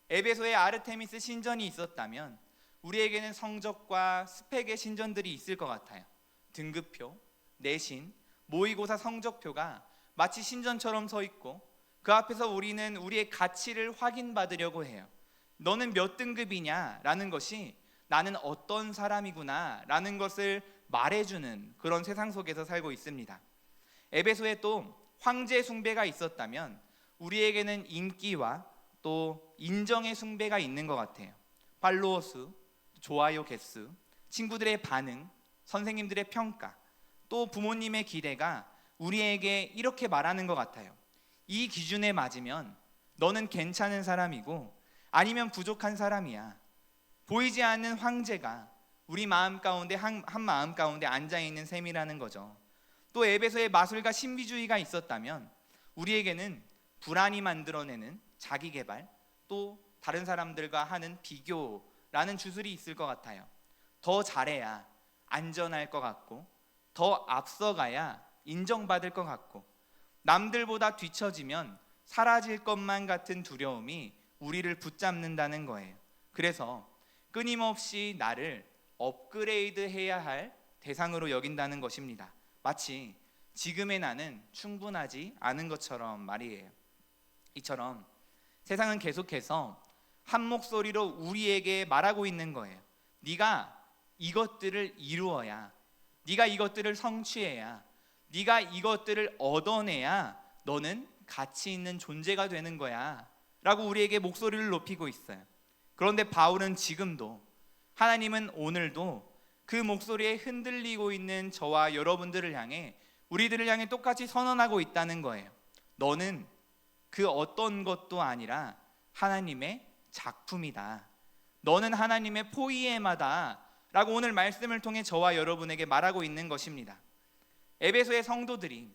에베소에 아르테미스 신전이 있었다면 우리에게는 성적과 스펙의 신전들이 있을 것 같아요. 등급표, 내신, 모의고사 성적표가 마치 신전처럼 서 있고 그 앞에서 우리는 우리의 가치를 확인받으려고 해요. 너는 몇 등급이냐? 라는 것이 나는 어떤 사람이구나 라는 것을 말해주는 그런 세상 속에서 살고 있습니다. 에베소에 또 황제 숭배가 있었다면 우리에게는 인기와 또 인정의 숭배가 있는 것 같아요. 팔로워 수, 좋아요 개수, 친구들의 반응, 선생님들의 평가, 또 부모님의 기대가 우리에게 이렇게 말하는 것 같아요. 이 기준에 맞으면 너는 괜찮은 사람이고 아니면 부족한 사람이야. 보이지 않는 황제가 우리 마음 가운데 한 마음 가운데 앉아있는 셈이라는 거죠. 또 에베소에 마술과 신비주의가 있었다면 우리에게는 불안이 만들어내는 자기개발, 또 다른 사람들과 하는 비교라는 주술이 있을 것 같아요. 더 잘해야 안전할 것 같고 더 앞서가야 인정받을 것 같고 남들보다 뒤처지면 사라질 것만 같은 두려움이 우리를 붙잡는다는 거예요. 그래서 끊임없이 나를 업그레이드해야 할 대상으로 여긴다는 것입니다. 마치 지금의 나는 충분하지 않은 것처럼 말이에요. 이처럼 세상은 계속해서 한 목소리로 우리에게 말하고 있는 거예요. 네가 이것들을 이루어야, 네가 이것들을 성취해야, 네가 이것들을 얻어내야 너는 가치 있는 존재가 되는 거야 라고 우리에게 목소리를 높이고 있어요. 그런데 바울은 지금도, 하나님은 오늘도 그 목소리에 흔들리고 있는 저와 여러분들을 향해, 우리들을 향해 똑같이 선언하고 있다는 거예요. 너는 그 어떤 것도 아니라 하나님의 작품이다. 너는 하나님의 포이에마다 라고 오늘 말씀을 통해 저와 여러분에게 말하고 있는 것입니다. 에베소의 성도들이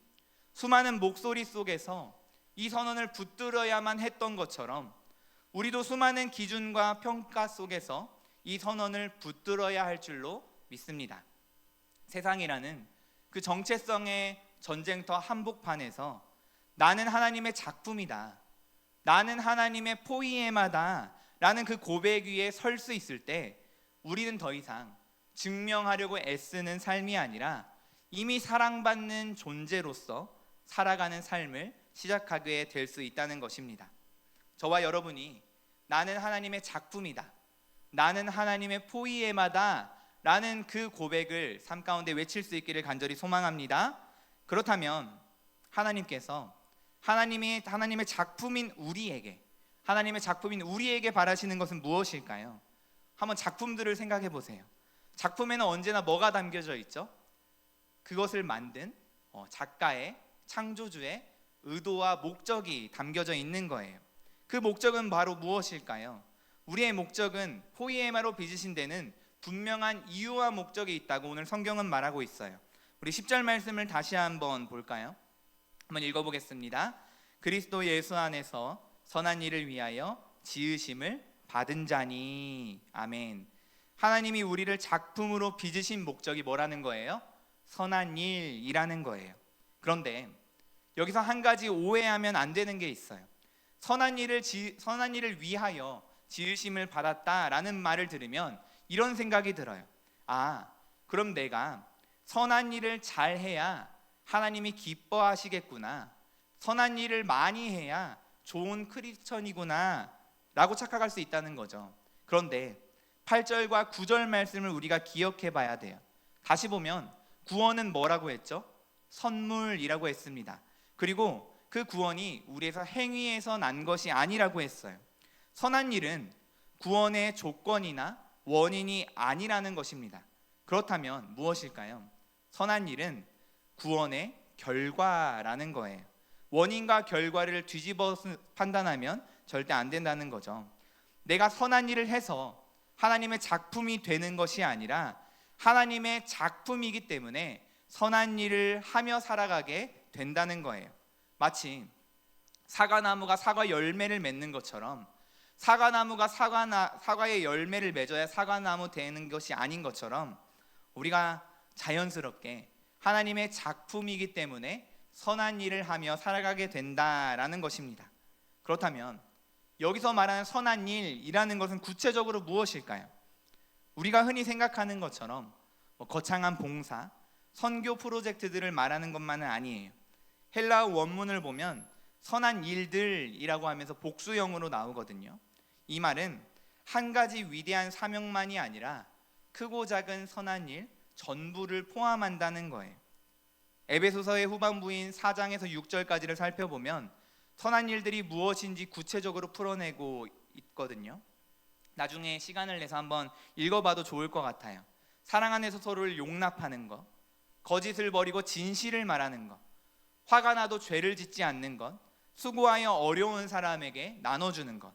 수많은 목소리 속에서 이 선언을 붙들어야만 했던 것처럼 우리도 수많은 기준과 평가 속에서 이 선언을 붙들어야 할 줄로 믿습니다. 세상이라는 그 정체성의 전쟁터 한복판에서 나는 하나님의 작품이다, 나는 하나님의 포이에마다 라는 그 고백 위에 설 수 있을 때 우리는 더 이상 증명하려고 애쓰는 삶이 아니라 이미 사랑받는 존재로서 살아가는 삶을 시작하게 될 수 있다는 것입니다. 저와 여러분이 나는 하나님의 작품이다, 나는 하나님의 포이에마다 라는 그 고백을 삶 가운데 외칠 수 있기를 간절히 소망합니다. 그렇다면 하나님께서 하나님의 작품인 우리에게, 하나님의 작품인 우리에게 바라시는 것은 무엇일까요? 한번 작품들을 생각해 보세요. 작품에는 언제나 뭐가 담겨져 있죠? 그것을 만든 작가의, 창조주의 의도와 목적이 담겨져 있는 거예요. 그 목적은 바로 무엇일까요? 우리의 목적은 포이에마로 빚으신 데는 분명한 이유와 목적이 있다고 오늘 성경은 말하고 있어요. 우리 10절 말씀을 다시 한번 볼까요? 한번 읽어보겠습니다. 그리스도 예수 안에서 선한 일을 위하여 지으심을 받은 자니. 아멘. 하나님이 우리를 작품으로 빚으신 목적이 뭐라는 거예요? 선한 일이라는 거예요. 그런데 여기서 한 가지 오해하면 안 되는 게 있어요. 선한 일을 위하여 지으심을 받았다라는 말을 들으면 이런 생각이 들어요. 그럼 내가 선한 일을 잘 해야 하나님이 기뻐하시겠구나, 선한 일을 많이 해야 좋은 크리스천이구나 라고 착각할 수 있다는 거죠. 그런데 8절과 9절 말씀을 우리가 기억해 봐야 돼요. 다시 보면 구원은 뭐라고 했죠? 선물이라고 했습니다. 그리고 그 구원이 우리에서 행위에서 난 것이 아니라고 했어요. 선한 일은 구원의 조건이나 원인이 아니라는 것입니다. 그렇다면 무엇일까요? 선한 일은 구원의 결과라는 거예요. 원인과 결과를 뒤집어 판단하면 절대 안 된다는 거죠. 내가 선한 일을 해서 하나님의 작품이 되는 것이 아니라 하나님의 작품이기 때문에 선한 일을 하며 살아가게 된다는 거예요. 마치 사과나무가 사과 열매를 맺는 것처럼 사과나무가 사과의 열매를 맺어야 사과나무 되는 것이 아닌 것처럼 우리가 자연스럽게 하나님의 작품이기 때문에 선한 일을 하며 살아가게 된다라는 것입니다. 그렇다면 여기서 말하는 선한 일이라는 것은 구체적으로 무엇일까요? 우리가 흔히 생각하는 것처럼 거창한 봉사, 선교 프로젝트들을 말하는 것만은 아니에요. 헬라어 원문을 보면 선한 일들이라고 하면서 복수형으로 나오거든요. 이 말은 한 가지 위대한 사명만이 아니라 크고 작은 선한 일 전부를 포함한다는 거예요. 에베소서의 후반부인 4장에서 6절까지를 살펴보면 선한 일들이 무엇인지 구체적으로 풀어내고 있거든요. 나중에 시간을 내서 한번 읽어봐도 좋을 것 같아요. 사랑 안에서 서로를 용납하는 것, 거짓을 버리고 진실을 말하는 것, 화가 나도 죄를 짓지 않는 것, 수고하여 어려운 사람에게 나눠주는 것,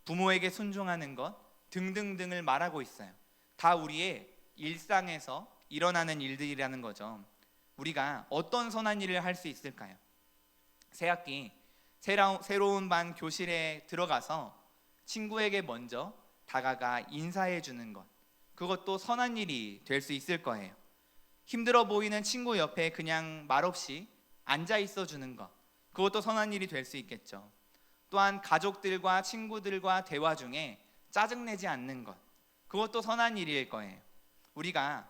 부모에게 순종하는 것 등등등을 말하고 있어요. 다 우리의 일상에서 일어나는 일들이라는 거죠. 우리가 어떤 선한 일을 할 수 있을까요? 새학기 새로운 반 교실에 들어가서 친구에게 먼저 다가가 인사해 주는 것, 그것도 선한 일이 될 수 있을 거예요. 힘들어 보이는 친구 옆에 그냥 말없이 앉아 있어 주는 것, 그것도 선한 일이 될 수 있겠죠. 또한 가족들과 친구들과 대화 중에 짜증내지 않는 것, 그것도 선한 일일 거예요. 우리가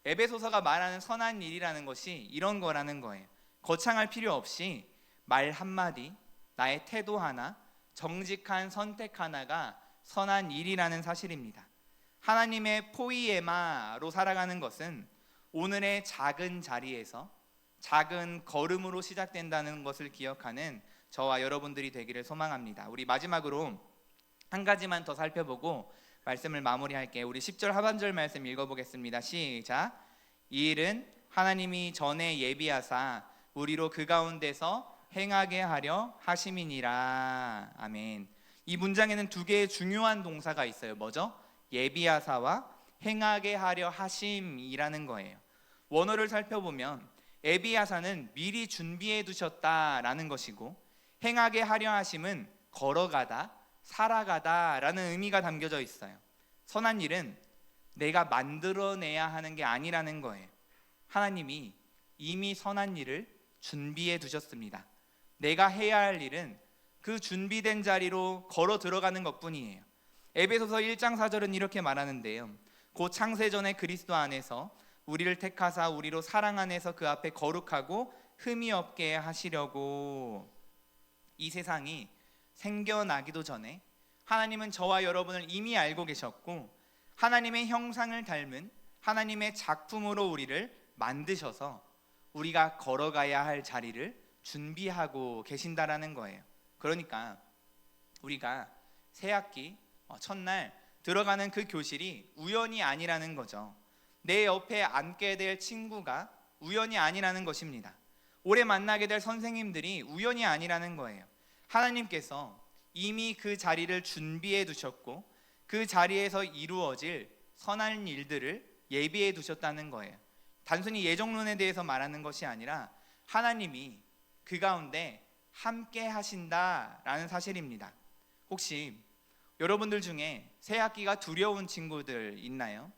에베소서가 말하는 선한 일이라는 것이 이런 거라는 거예요. 거창할 필요 없이 말 한마디, 나의 태도 하나, 정직한 선택 하나가 선한 일이라는 사실입니다. 하나님의 포이에마로 살아가는 것은 오늘의 작은 자리에서 작은 걸음으로 시작된다는 것을 기억하는 저와 여러분들이 되기를 소망합니다. 우리 마지막으로 한 가지만 더 살펴보고 말씀을 마무리할게요. 우리 10절 하반절 말씀 읽어보겠습니다. 시작. 이 일은 하나님이 전에 예비하사 우리로 그 가운데서 행하게 하려 하심이니라. 아멘. 이 문장에는 두 개의 중요한 동사가 있어요. 뭐죠? 예비하사와 행하게 하려 하심이라는 거예요. 원어를 살펴보면 예비하사는 미리 준비해 두셨다라는 것이고, 행하게 하려 하심은 걸어가다, 살아가다라는 의미가 담겨져 있어요. 선한 일은 내가 만들어내야 하는 게 아니라는 거예요. 하나님이 이미 선한 일을 준비해 두셨습니다. 내가 해야 할 일은 그 준비된 자리로 걸어 들어가는 것뿐이에요. 에베소서 1장 4절은 이렇게 말하는데요. 곧 창세전에 그리스도 안에서 우리를 택하사 우리로 사랑 안에서 그 앞에 거룩하고 흠이 없게 하시려고. 이 세상이 생겨나기도 전에 하나님은 저와 여러분을 이미 알고 계셨고, 하나님의 형상을 닮은 하나님의 작품으로 우리를 만드셔서 우리가 걸어가야 할 자리를 준비하고 계신다라는 거예요. 그러니까 우리가 새학기 첫날 들어가는 그 교실이 우연이 아니라는 거죠. 내 옆에 앉게 될 친구가 우연이 아니라는 것입니다. 올해 만나게 될 선생님들이 우연이 아니라는 거예요. 하나님께서 이미 그 자리를 준비해 두셨고, 그 자리에서 이루어질 선한 일들을 예비해 두셨다는 거예요. 단순히 예정론에 대해서 말하는 것이 아니라 하나님이 그 가운데 함께 하신다라는 사실입니다. 혹시 여러분들 중에 새 학기가 두려운 친구들 있나요?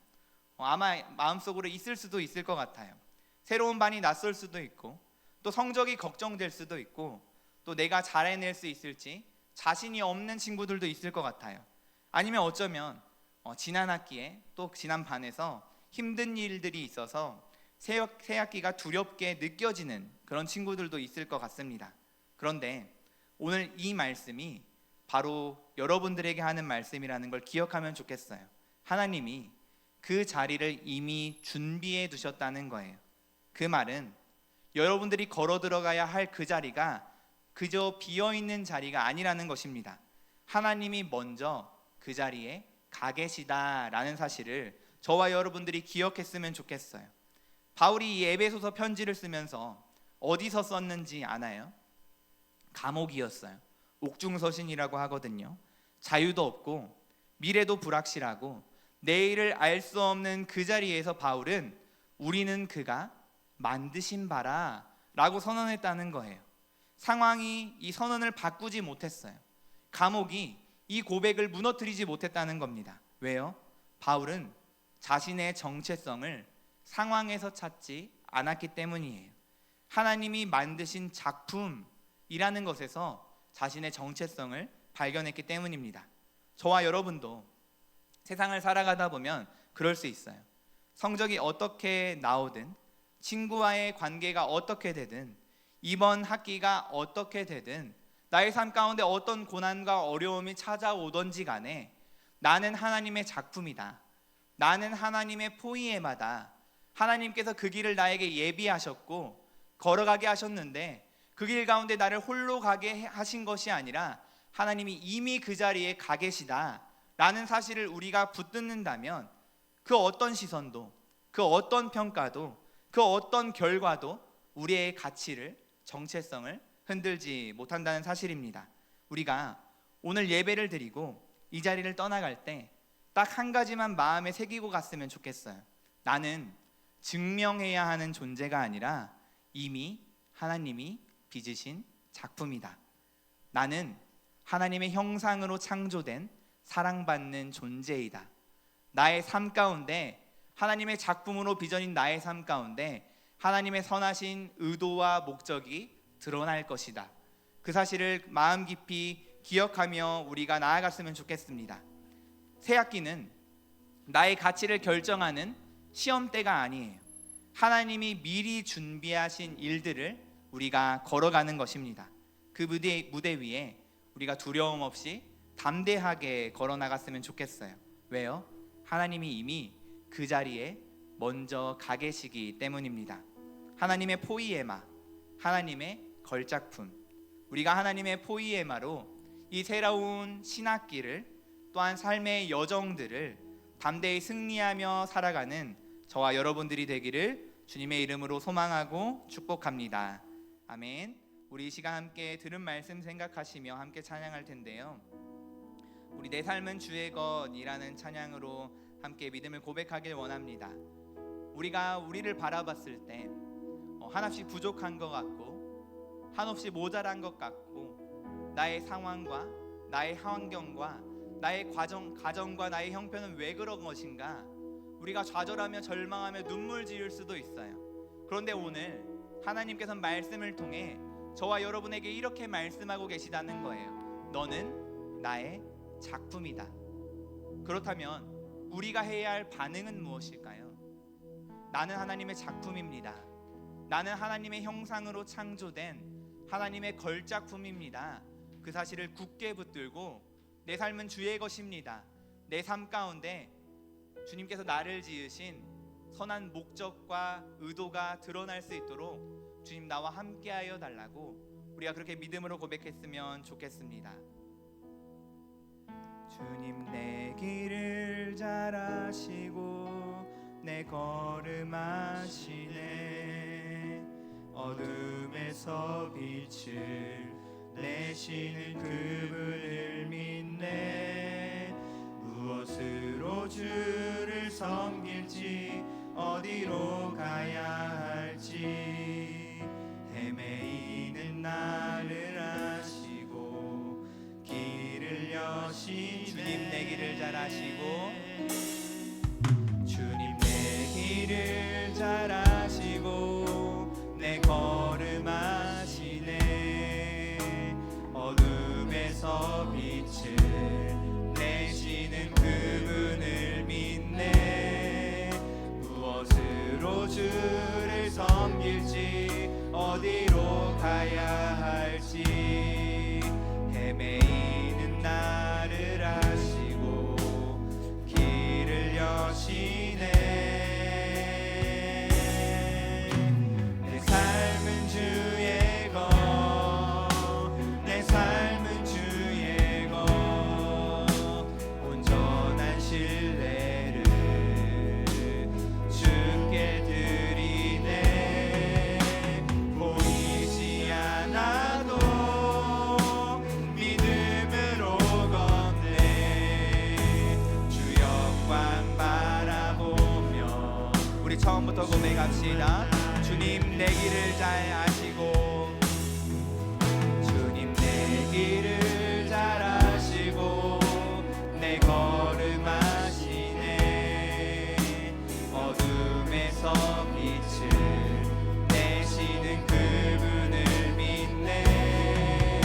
아마 마음속으로 있을 수도 있을 것 같아요. 새로운 반이 낯설 수도 있고, 또 성적이 걱정될 수도 있고, 또 내가 잘 해낼 수 있을지 자신이 없는 친구들도 있을 것 같아요. 아니면 어쩌면 지난 학기에 또 지난 반에서 힘든 일들이 있어서 새 학기가 두렵게 느껴지는 그런 친구들도 있을 것 같습니다. 그런데 오늘 이 말씀이 바로 여러분들에게 하는 말씀이라는 걸 기억하면 좋겠어요. 하나님이 그 자리를 이미 준비해 두셨다는 거예요. 그 말은 여러분들이 걸어 들어가야 할 그 자리가 그저 비어있는 자리가 아니라는 것입니다. 하나님이 먼저 그 자리에 가 계시다라는 사실을 저와 여러분들이 기억했으면 좋겠어요. 바울이 이 에베소서 편지를 쓰면서 어디서 썼는지 아나요? 감옥이었어요. 옥중서신이라고 하거든요. 자유도 없고 미래도 불확실하고 내일을 알 수 없는 그 자리에서 바울은 우리는 그가 만드신 바라 라고 선언했다는 거예요. 상황이 이 선언을 바꾸지 못했어요. 감옥이 이 고백을 무너뜨리지 못했다는 겁니다. 왜요? 바울은 자신의 정체성을 상황에서 찾지 않았기 때문이에요. 하나님이 만드신 작품이라는 것에서 자신의 정체성을 발견했기 때문입니다. 저와 여러분도 세상을 살아가다 보면 그럴 수 있어요. 성적이 어떻게 나오든, 친구와의 관계가 어떻게 되든, 이번 학기가 어떻게 되든, 나의 삶 가운데 어떤 고난과 어려움이 찾아오던지 간에 나는 하나님의 작품이다. 나는 하나님의 포이에마다. 하나님께서 그 길을 나에게 예비하셨고 걸어가게 하셨는데 그 길 가운데 나를 홀로 가게 하신 것이 아니라 하나님이 이미 그 자리에 가 계시다 라는 사실을 우리가 붙듣는다면 그 어떤 시선도, 그 어떤 평가도, 그 어떤 결과도 우리의 가치를, 정체성을 흔들지 못한다는 사실입니다. 우리가 오늘 예배를 드리고 이 자리를 떠나갈 때 딱 한 가지만 마음에 새기고 갔으면 좋겠어요. 나는 증명해야 하는 존재가 아니라 이미 하나님이 빚으신 작품이다. 나는 하나님의 형상으로 창조된 사랑받는 존재이다. 나의 삶 가운데, 하나님의 작품으로 빚어진 나의 삶 가운데 하나님의 선하신 의도와 목적이 드러날 것이다. 그 사실을 마음 깊이 기억하며 우리가 나아갔으면 좋겠습니다. 새 학기는 나의 가치를 결정하는 시험대가 아니에요. 하나님이 미리 준비하신 일들을 우리가 걸어가는 것입니다. 그 무대 위에 우리가 두려움 없이 담대하게 걸어 나갔으면 좋겠어요. 왜요? 하나님이 이미 그 자리에 먼저 가 계시기 때문입니다. 하나님의 포이에마, 하나님의 걸작품, 우리가 하나님의 포이에마로 이 새로운 신학기를 또한 삶의 여정들을 담대히 승리하며 살아가는 저와 여러분들이 되기를 주님의 이름으로 소망하고 축복합니다. 아멘. 우리 이 시간 함께 들은 말씀 생각하시며 함께 찬양할 텐데요. 우리 내 삶은 주의 것이라는 찬양으로 함께 믿음을 고백하길 원합니다. 우리가 우리를 바라봤을 때 한없이 부족한 것 같고 한없이 모자란 것 같고 나의 상황과 나의 환경과 나의 가정과 나의 형편은 왜 그런 것인가 우리가 좌절하며 절망하며 눈물 지을 수도 있어요. 그런데 오늘 하나님께서는 말씀을 통해 저와 여러분에게 이렇게 말씀하고 계시다는 거예요. 너는 나의 작품이다. 그렇다면 우리가 해야 할 반응은 무엇일까요? 나는 하나님의 작품입니다. 나는 하나님의 형상으로 창조된 하나님의 걸작품입니다. 그 사실을 굳게 붙들고 내 삶은 주의 것입니다. 내 삶 가운데 주님께서 나를 지으신 선한 목적과 의도가 드러날 수 있도록 주님 나와 함께하여 달라고 우리가 그렇게 믿음으로 고백했으면 좋겠습니다. 주님 내 길을 잘 아시고 내 걸음 아시네. 어둠에서 빛을 내시는 그분을 믿네. 무엇으로 주를 섬길지 어디로 가야 할지 헤매이는 나를 아시고 길을 여시네. 주님 내 길을 잘 아시고 주님 내 길을 잘 아시고 내 걸음 아시네. 어둠에서 빛을 내시는 그분을 믿네. 무엇으로 주를 섬길지 어디로 가야 할지 헤매이는 나를 아시고 길을 여시네. 내 삶은 주의 것, 내 삶은 주의 것, 온전한 신뢰를 주께 드리네. 보이지 않아도 믿음으로 걷네. 주 영광 바라보며 우리 처음부터 고백합시다. 주님 내 길을 잘 아시고 주님 내 길을 잘 아시고 내 걸음 아시네. 어둠에서 빛을 내시는 그분을 믿네.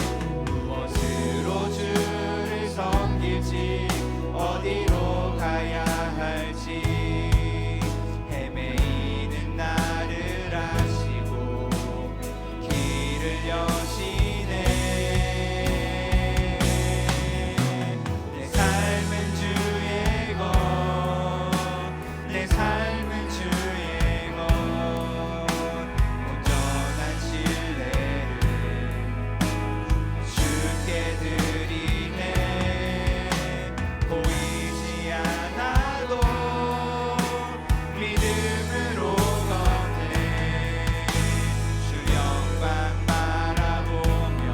무엇으로 주를 섬길지 어디로 가야 할지 헤매이는 나를 아시고 길을 여시네. 내 삶은 주의 것, 내 삶은 주의 것, 온전한 신뢰를 주께 드리네. 보이지 않아도 믿음으로 걷네. 주 영광 바라보며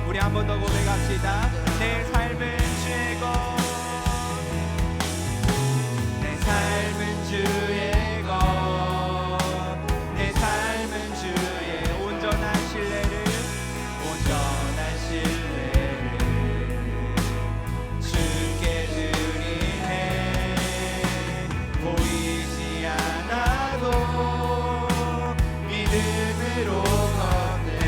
우리 한 번 더 고백합시다. 내 삶은 주의 것, 내 삶은 주의 것, 내 삶은 주의 온전한 신뢰를 주께 드리네. 보이지 않아도 믿음으로 걷네.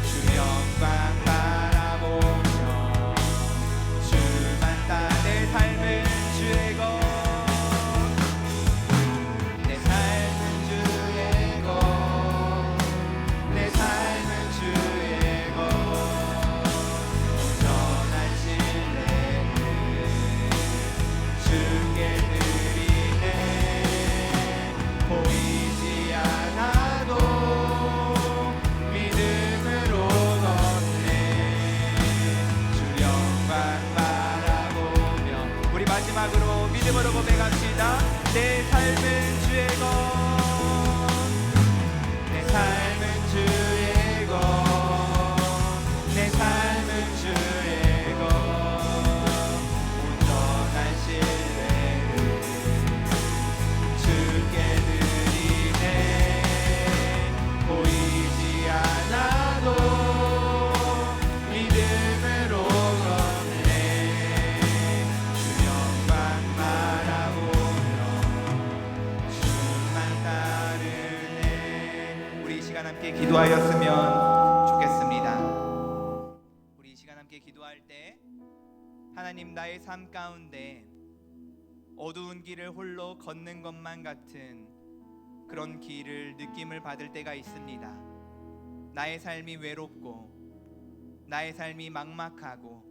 주 영광 바라보며 함께 기도하였으면 좋겠습니다. 우리 이 시간 함께 기도할 때 하나님, 나의 삶 가운데 어두운 길을 홀로 걷는 것만 같은 그런 길을 느낌을 받을 때가 있습니다. 나의 삶이 외롭고 나의 삶이 막막하고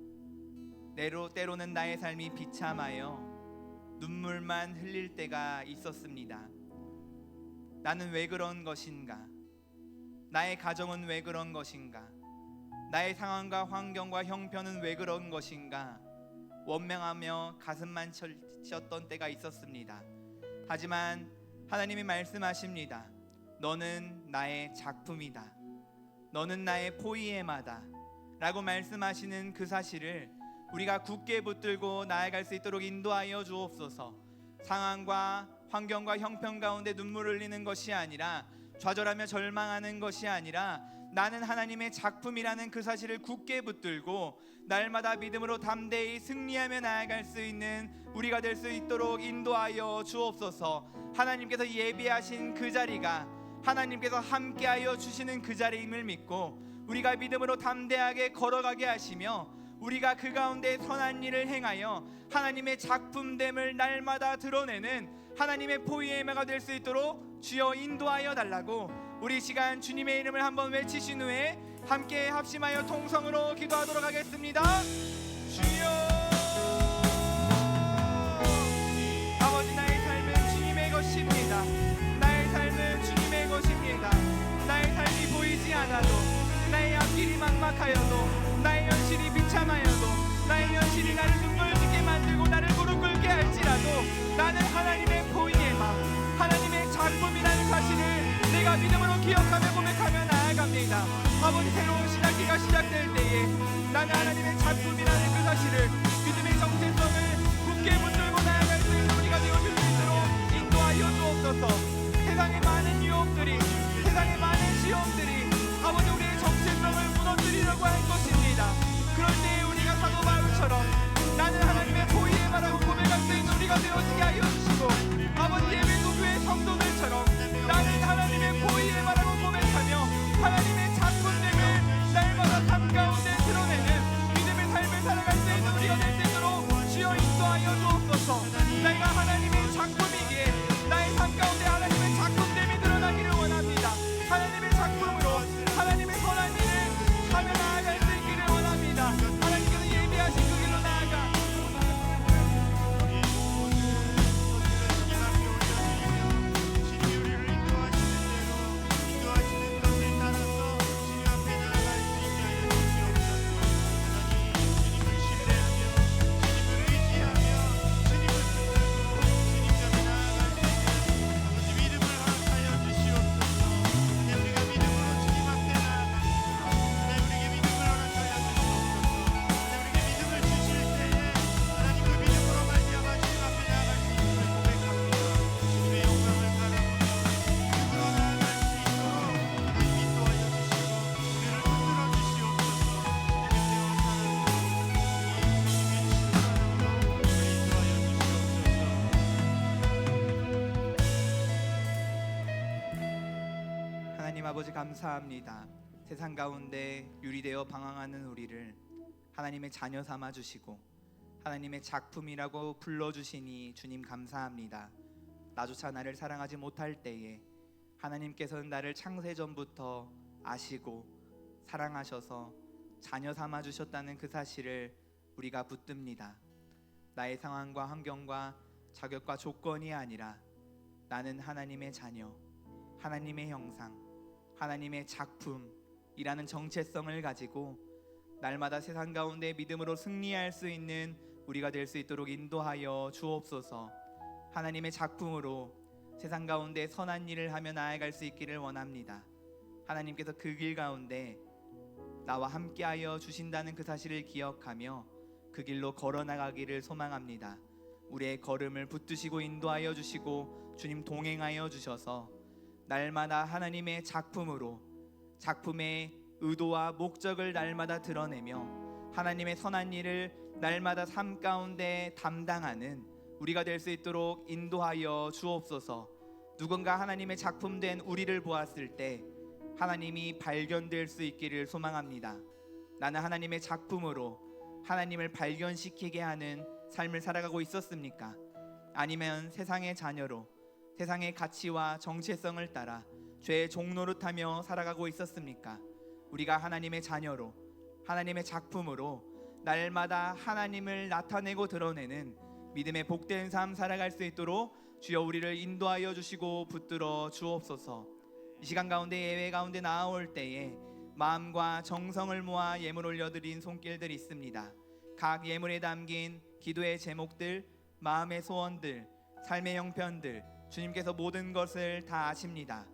때로는 나의 삶이 비참하여 눈물만 흘릴 때가 있었습니다. 나는 왜 그런 것인가? 나의 가정은 왜 그런 것인가? 나의 상황과 환경과 형편은 왜 그런 것인가? 원망하며 가슴만 치었던 때가 있었습니다. 하지만 하나님이 말씀하십니다. 너는 나의 작품이다. 너는 나의 포이에마다 라고 말씀하시는 그 사실을 우리가 굳게 붙들고 나아갈 수 있도록 인도하여 주옵소서. 상황과 환경과 형편 가운데 눈물을 흘리는 것이 아니라, 좌절하며 절망하는 것이 아니라, 나는 하나님의 작품이라는 그 사실을 굳게 붙들고 날마다 믿음으로 담대히 승리하며 나아갈 수 있는 우리가 될 수 있도록 인도하여 주옵소서. 하나님께서 예비하신 그 자리가 하나님께서 함께하여 주시는 그 자리임을 믿고 우리가 믿음으로 담대하게 걸어가게 하시며 우리가 그 가운데 선한 일을 행하여 하나님의 작품됨을 날마다 드러내는 하나님의 포이에마가 될 수 있도록 주여 인도하여 달라고 우리 시간 주님의 이름을 한번 외치신 후에 함께 합심하여 통성으로 기도하도록 하겠습니다. 주여, 아버지, 나의 삶은 주님의 것입니다. 나의 삶은 주님의 것입니다. 나의 삶이 보이지 않아도, 나의 앞길이 막막하여도, 나의 현실이 비참하여도, 나의 현실이 나를 눈물 짓게 만들고 나를 무릎 꿇게 할지라도 나는 하나님의 포이에마, 하나님의 작품이라는 사실을 내가 믿음으로 기억하며 고백하며 나아갑니다. 아버지, 새로운 시작기가 시작될 때에 나는 하나님의 작품이라는 그 사실을, 믿음의 정체성을 굳게 붙들고 나아갈 수 있는 우리가 되어줄 수 있도록 인도하여 주옵소서. 세상의 많은 유혹들이, 세상의 많은 시험들이 아버지 우리의 정체성을 무너뜨리려고 할 것입니다. 그럴 때에 우리가 사도 바울처럼 나는 하나님의 포이에마라고 고백할 수 있는 우리가 되어지게 하여 주시고, 아버지 예배 도교의 성도들처럼 나는 하나님의 포이에마라고 고백하며 하나님의 작품됨을 날마다 삶 가운데 드러내는 믿음의 삶을 살아갈 수 있는 우리가 될 수 있도록 주여 인도하여 주옵소서. 내가 하나님의 작품이기에 나의 삶 가운데 하나님의 작품됨이 드러나기를 원합니다. 하나님의 작품으로 하나님의 선한 일을 하며 나아갈 수 있기를 원합니다. 하나님께서 예비하신 그 길로 나아가 하나님 아버지 감사합니다. 세상 가운데 유리되어 방황하는 우리를 하나님의 자녀 삼아 주시고 하나님의 작품이라고 불러주시니 주님 감사합니다. 나조차 나를 사랑하지 못할 때에 하나님께서는 나를 창세전부터 아시고 사랑하셔서 자녀 삼아 주셨다는 그 사실을 우리가 붙듭니다. 나의 상황과 환경과 자격과 조건이 아니라 나는 하나님의 자녀, 하나님의 형상, 하나님의 작품이라는 정체성을 가지고 날마다 세상 가운데 믿음으로 승리할 수 있는 우리가 될 수 있도록 인도하여 주옵소서. 하나님의 작품으로 세상 가운데 선한 일을 하며 나아갈 수 있기를 원합니다. 하나님께서 그 길 가운데 나와 함께하여 주신다는 그 사실을 기억하며 그 길로 걸어나가기를 소망합니다. 우리의 걸음을 붙드시고 인도하여 주시고 주님 동행하여 주셔서 날마다 하나님의 작품으로 작품의 의도와 목적을 날마다 드러내며 하나님의 선한 일을 날마다 삶 가운데 담당하는 우리가 될 수 있도록 인도하여 주옵소서. 누군가 하나님의 작품된 우리를 보았을 때 하나님이 발견될 수 있기를 소망합니다. 나는 하나님의 작품으로 하나님을 발견시키게 하는 삶을 살아가고 있었습니까? 아니면 세상의 자녀로 세상의 가치와 정체성을 따라 죄의 종노릇하며 살아가고 있었습니까? 우리가 하나님의 자녀로 하나님의 작품으로 날마다 하나님을 나타내고 드러내는 믿음의 복된 삶 살아갈 수 있도록 주여 우리를 인도하여 주시고 붙들어 주옵소서. 이 시간 가운데 예배 가운데 나아올 때에 마음과 정성을 모아 예물 올려드린 손길들이 있습니다. 각 예물에 담긴 기도의 제목들, 마음의 소원들, 삶의 형편들, 주님께서 모든 것을 다 아십니다.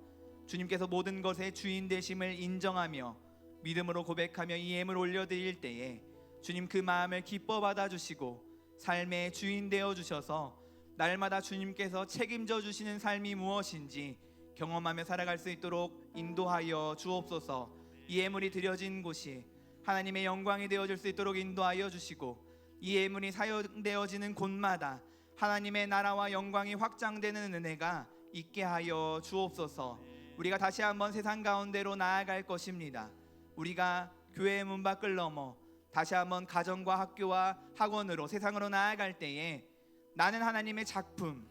주님께서 모든 것의 주인 되심을 인정하며 믿음으로 고백하며 이 예물 올려드릴 때에 주님 그 마음을 기뻐 받아주시고 삶의 주인 되어 주셔서 날마다 주님께서 책임져 주시는 삶이 무엇인지 경험하며 살아갈 수 있도록 인도하여 주옵소서. 이 예물이 드려진 곳이 하나님의 영광이 되어질 수 있도록 인도하여 주시고 이 예물이 사용되어지는 곳마다 하나님의 나라와 영광이 확장되는 은혜가 있게 하여 주옵소서. 우리가 다시 한번 세상 가운데로 나아갈 것입니다. 우리가 교회의 문 밖을 넘어 다시 한번 가정과 학교와 학원으로 세상으로 나아갈 때에 나는 하나님의 작품,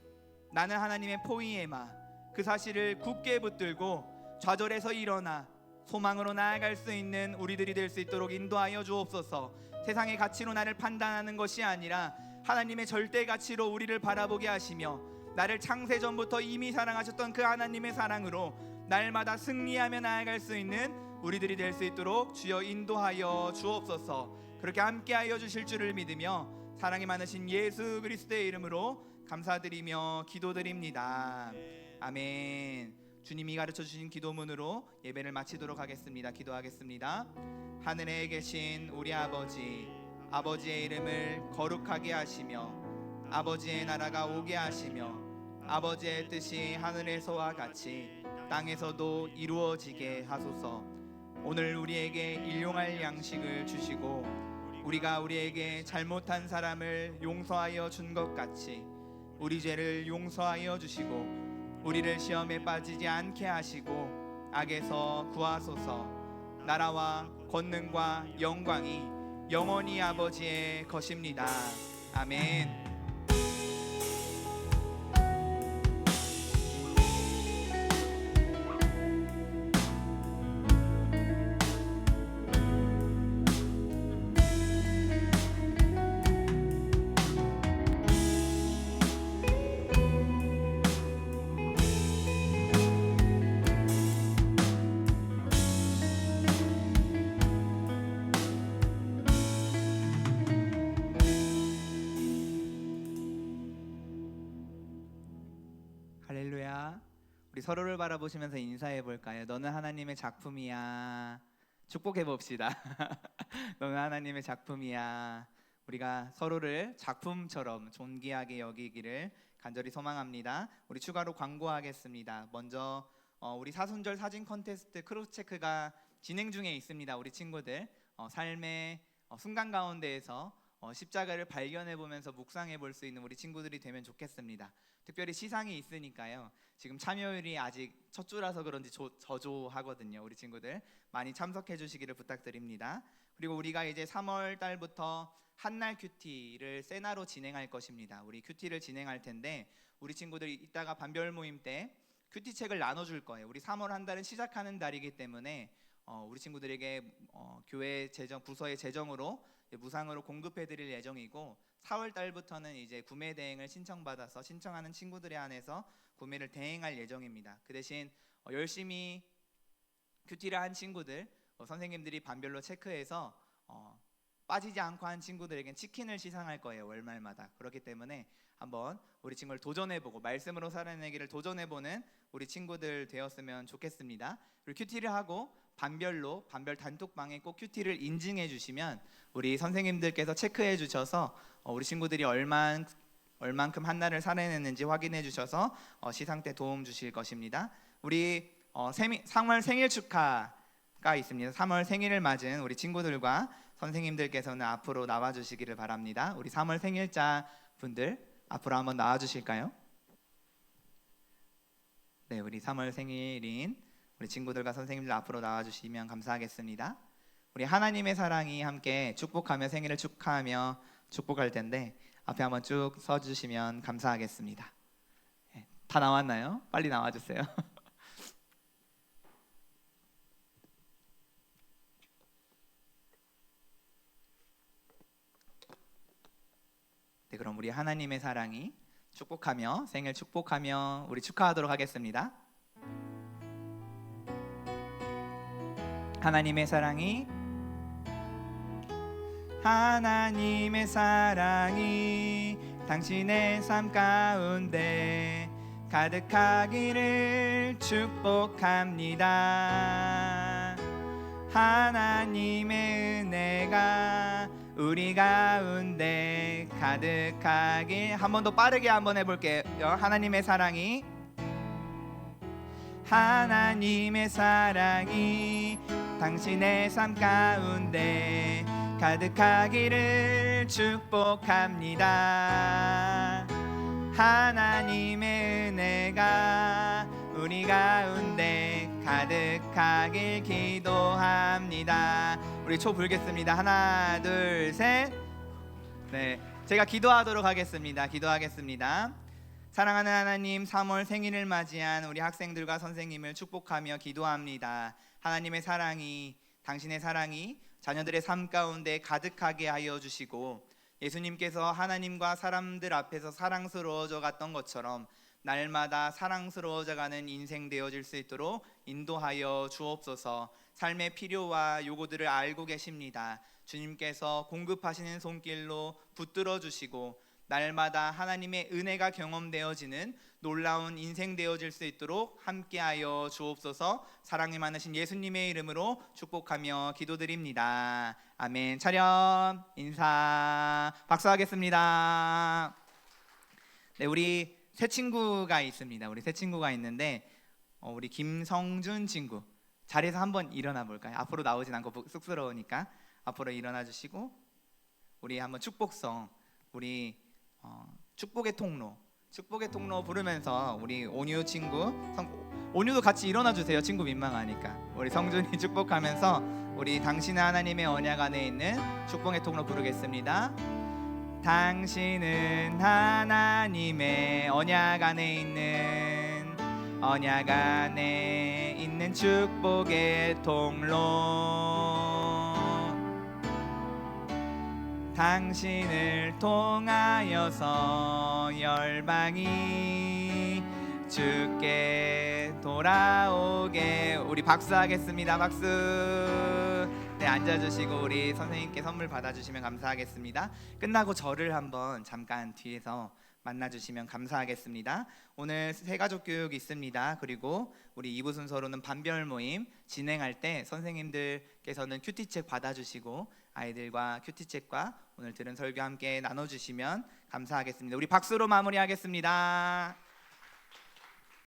나는 하나님의 포이에마, 그 사실을 굳게 붙들고 좌절해서 일어나 소망으로 나아갈 수 있는 우리들이 될 수 있도록 인도하여 주옵소서. 세상의 가치로 나를 판단하는 것이 아니라 하나님의 절대 가치로 우리를 바라보게 하시며 나를 창세 전부터 이미 사랑하셨던 그 하나님의 사랑으로 날마다 승리하며 나아갈 수 있는 우리들이 될 수 있도록 주여 인도하여 주옵소서. 그렇게 함께하여 주실 줄을 믿으며 사랑이 많으신 예수 그리스도의 이름으로 감사드리며 기도드립니다. 아멘. 주님이 가르쳐 주신 기도문으로 예배를 마치도록 하겠습니다. 기도하겠습니다. 하늘에 계신 우리 아버지, 아버지의 이름을 거룩하게 하시며 아버지의 나라가 오게 하시며 아버지의 뜻이 하늘에서와 같이 땅에서도 이루어지게 하소서. 오늘 우리에게 일용할 양식을 주시고 우리가 우리에게 잘못한 사람을 용서하여 준 것 같이 우리 죄를 용서하여 주시고 우리를 시험에 빠지지 않게 하시고 악에서 구하소서. 나라와 권능과 영광이 영원히 아버지의 것입니다. 아멘. 할렐루야. 우리 서로를 바라보시면서 인사해 볼까요? 너는 하나님의 작품이야. 축복해 봅시다. 너는 하나님의 작품이야. 우리가 서로를 작품처럼 존귀하게 여기기를 간절히 소망합니다. 우리 추가로 광고하겠습니다. 먼저 우리 사순절 사진 콘테스트 크로스체크가 진행 중에 있습니다. 우리 친구들 삶의 순간 가운데에서 십자가를 발견해 보면서 묵상해 볼 수 있는 우리 친구들이 되면 좋겠습니다. 특별히 시상이 있으니까요. 지금 참여율이 아직 첫 주라서 그런지 저조하거든요. 우리 친구들 많이 참석해 주시기를 부탁드립니다. 그리고 우리가 이제 3월 달부터 한날 큐티를 세나로 진행할 것입니다. 우리 큐티를 진행할 텐데 우리 친구들이 이따가 반별 모임 때 큐티 책을 나눠줄 거예요. 우리 3월 한 달은 시작하는 달이기 때문에 우리 친구들에게 교회 재정 부서의 재정으로 무상으로 공급해드릴 예정이고 4월 달부터는 이제 구매 대행을 신청받아서 신청하는 친구들에 한해서 구매를 대행할 예정입니다. 그 대신 열심히 큐티를 한 친구들 선생님들이 반별로 체크해서 빠지지 않고 한 친구들에겐 치킨을 시상할 거예요. 월말마다. 그렇기 때문에 한번 우리 친구를 도전해보고 말씀으로 살아내기를 도전해보는 우리 친구들 되었으면 좋겠습니다. 그리고 큐티를 하고 반별로 반별 단톡방에 꼭 큐티를 인증해 주시면 우리 선생님들께서 체크해 주셔서 우리 친구들이 얼만큼 한날을 살아냈는지 확인해 주셔서 시상 때 도움 주실 것입니다. 우리 3월 생일 축하가 있습니다. 3월 생일을 맞은 우리 친구들과 선생님들께서는 앞으로 나와 주시기를 바랍니다. 우리 3월 생일자 분들 앞으로 한번 나와 주실까요? 네, 우리 3월 생일인 우리 친구들과 선생님들 앞으로 나와주시면 감사하겠습니다. 우리 하나님의 사랑이 함께 축복하며 생일을 축하하며 축복할 텐데 앞에 한번 쭉 서주시면 감사하겠습니다. 다 나왔나요? 빨리 나와주세요. 네, 그럼 우리 하나님의 사랑이 축복하며 생일 축복하며 우리 축하하도록 하겠습니다. 하나님의 사랑이 당신의 삶 가운데 가득하기를 축복합니다. 하나님의 은혜가 우리 가운데 가득하길. 한 번 더 빠르게 한번 해볼게요. 하나님의 사랑이 당신의 삶 가운데 가득하기를 축복합니다. 하나님의 은혜가 우리 가운데 가득하길 기도합니다. 우리 초 불겠습니다. 하나, 둘, 셋. 네, 제가 기도하도록 하겠습니다. 기도하겠습니다. 사랑하는 하나님, 3월 생일을 맞이한 우리 학생들과 선생님을 축복하며 기도합니다. 하나님의 사랑이, 당신의 사랑이 자녀들의 삶 가운데 가득하게 하여 주시고, 예수님께서 하나님과 사람들 앞에서 사랑스러워져 갔던 것처럼 날마다 사랑스러워져 가는 인생 되어질 수 있도록 인도하여 주옵소서. 삶의 필요와 요구들을 알고 계십니다. 주님께서 공급하시는 손길로 붙들어 주시고 날마다 하나님의 은혜가 경험되어지는 놀라운 인생 되어질 수 있도록 함께하여 주옵소서. 사랑이 많으신 예수님의 이름으로 축복하며 기도드립니다. 아멘. 차렷 인사 박수하겠습니다. 네, 우리 새 친구가 있습니다. 우리 새 친구가 있는데 우리 김성준 친구 자리에서 한번 일어나 볼까요? 앞으로 나오진 않고 쑥스러우니까 앞으로 일어나 주시고 우리 한번 축복성 우리 축복의 통로 부르면서 우리 온유 친구 온유도 같이 일어나 주세요. 친구 민망하니까. 우리 성준이 축복하면서 우리 당신은 하나님의 언약 안에 있는 축복의 통로 부르겠습니다. 당신은 하나님의 언약 안에 있는 축복의 통로. 당신을 통하여서 열방이 주께 돌아오게. 우리 박수하겠습니다. 박수. 네, 앉아주시고 우리 선생님께 선물 받아주시면 감사하겠습니다. 끝나고 저를 한번 잠깐 뒤에서 만나주시면 감사하겠습니다. 오늘 새가족 교육 있습니다. 그리고 우리 2부 순서로는 반별 모임 진행할 때 선생님들께서는 큐티책 받아주시고 아이들과 큐티책과 오늘 들은 설교 함께 나눠주시면 감사하겠습니다. 우리 박수로 마무리하겠습니다.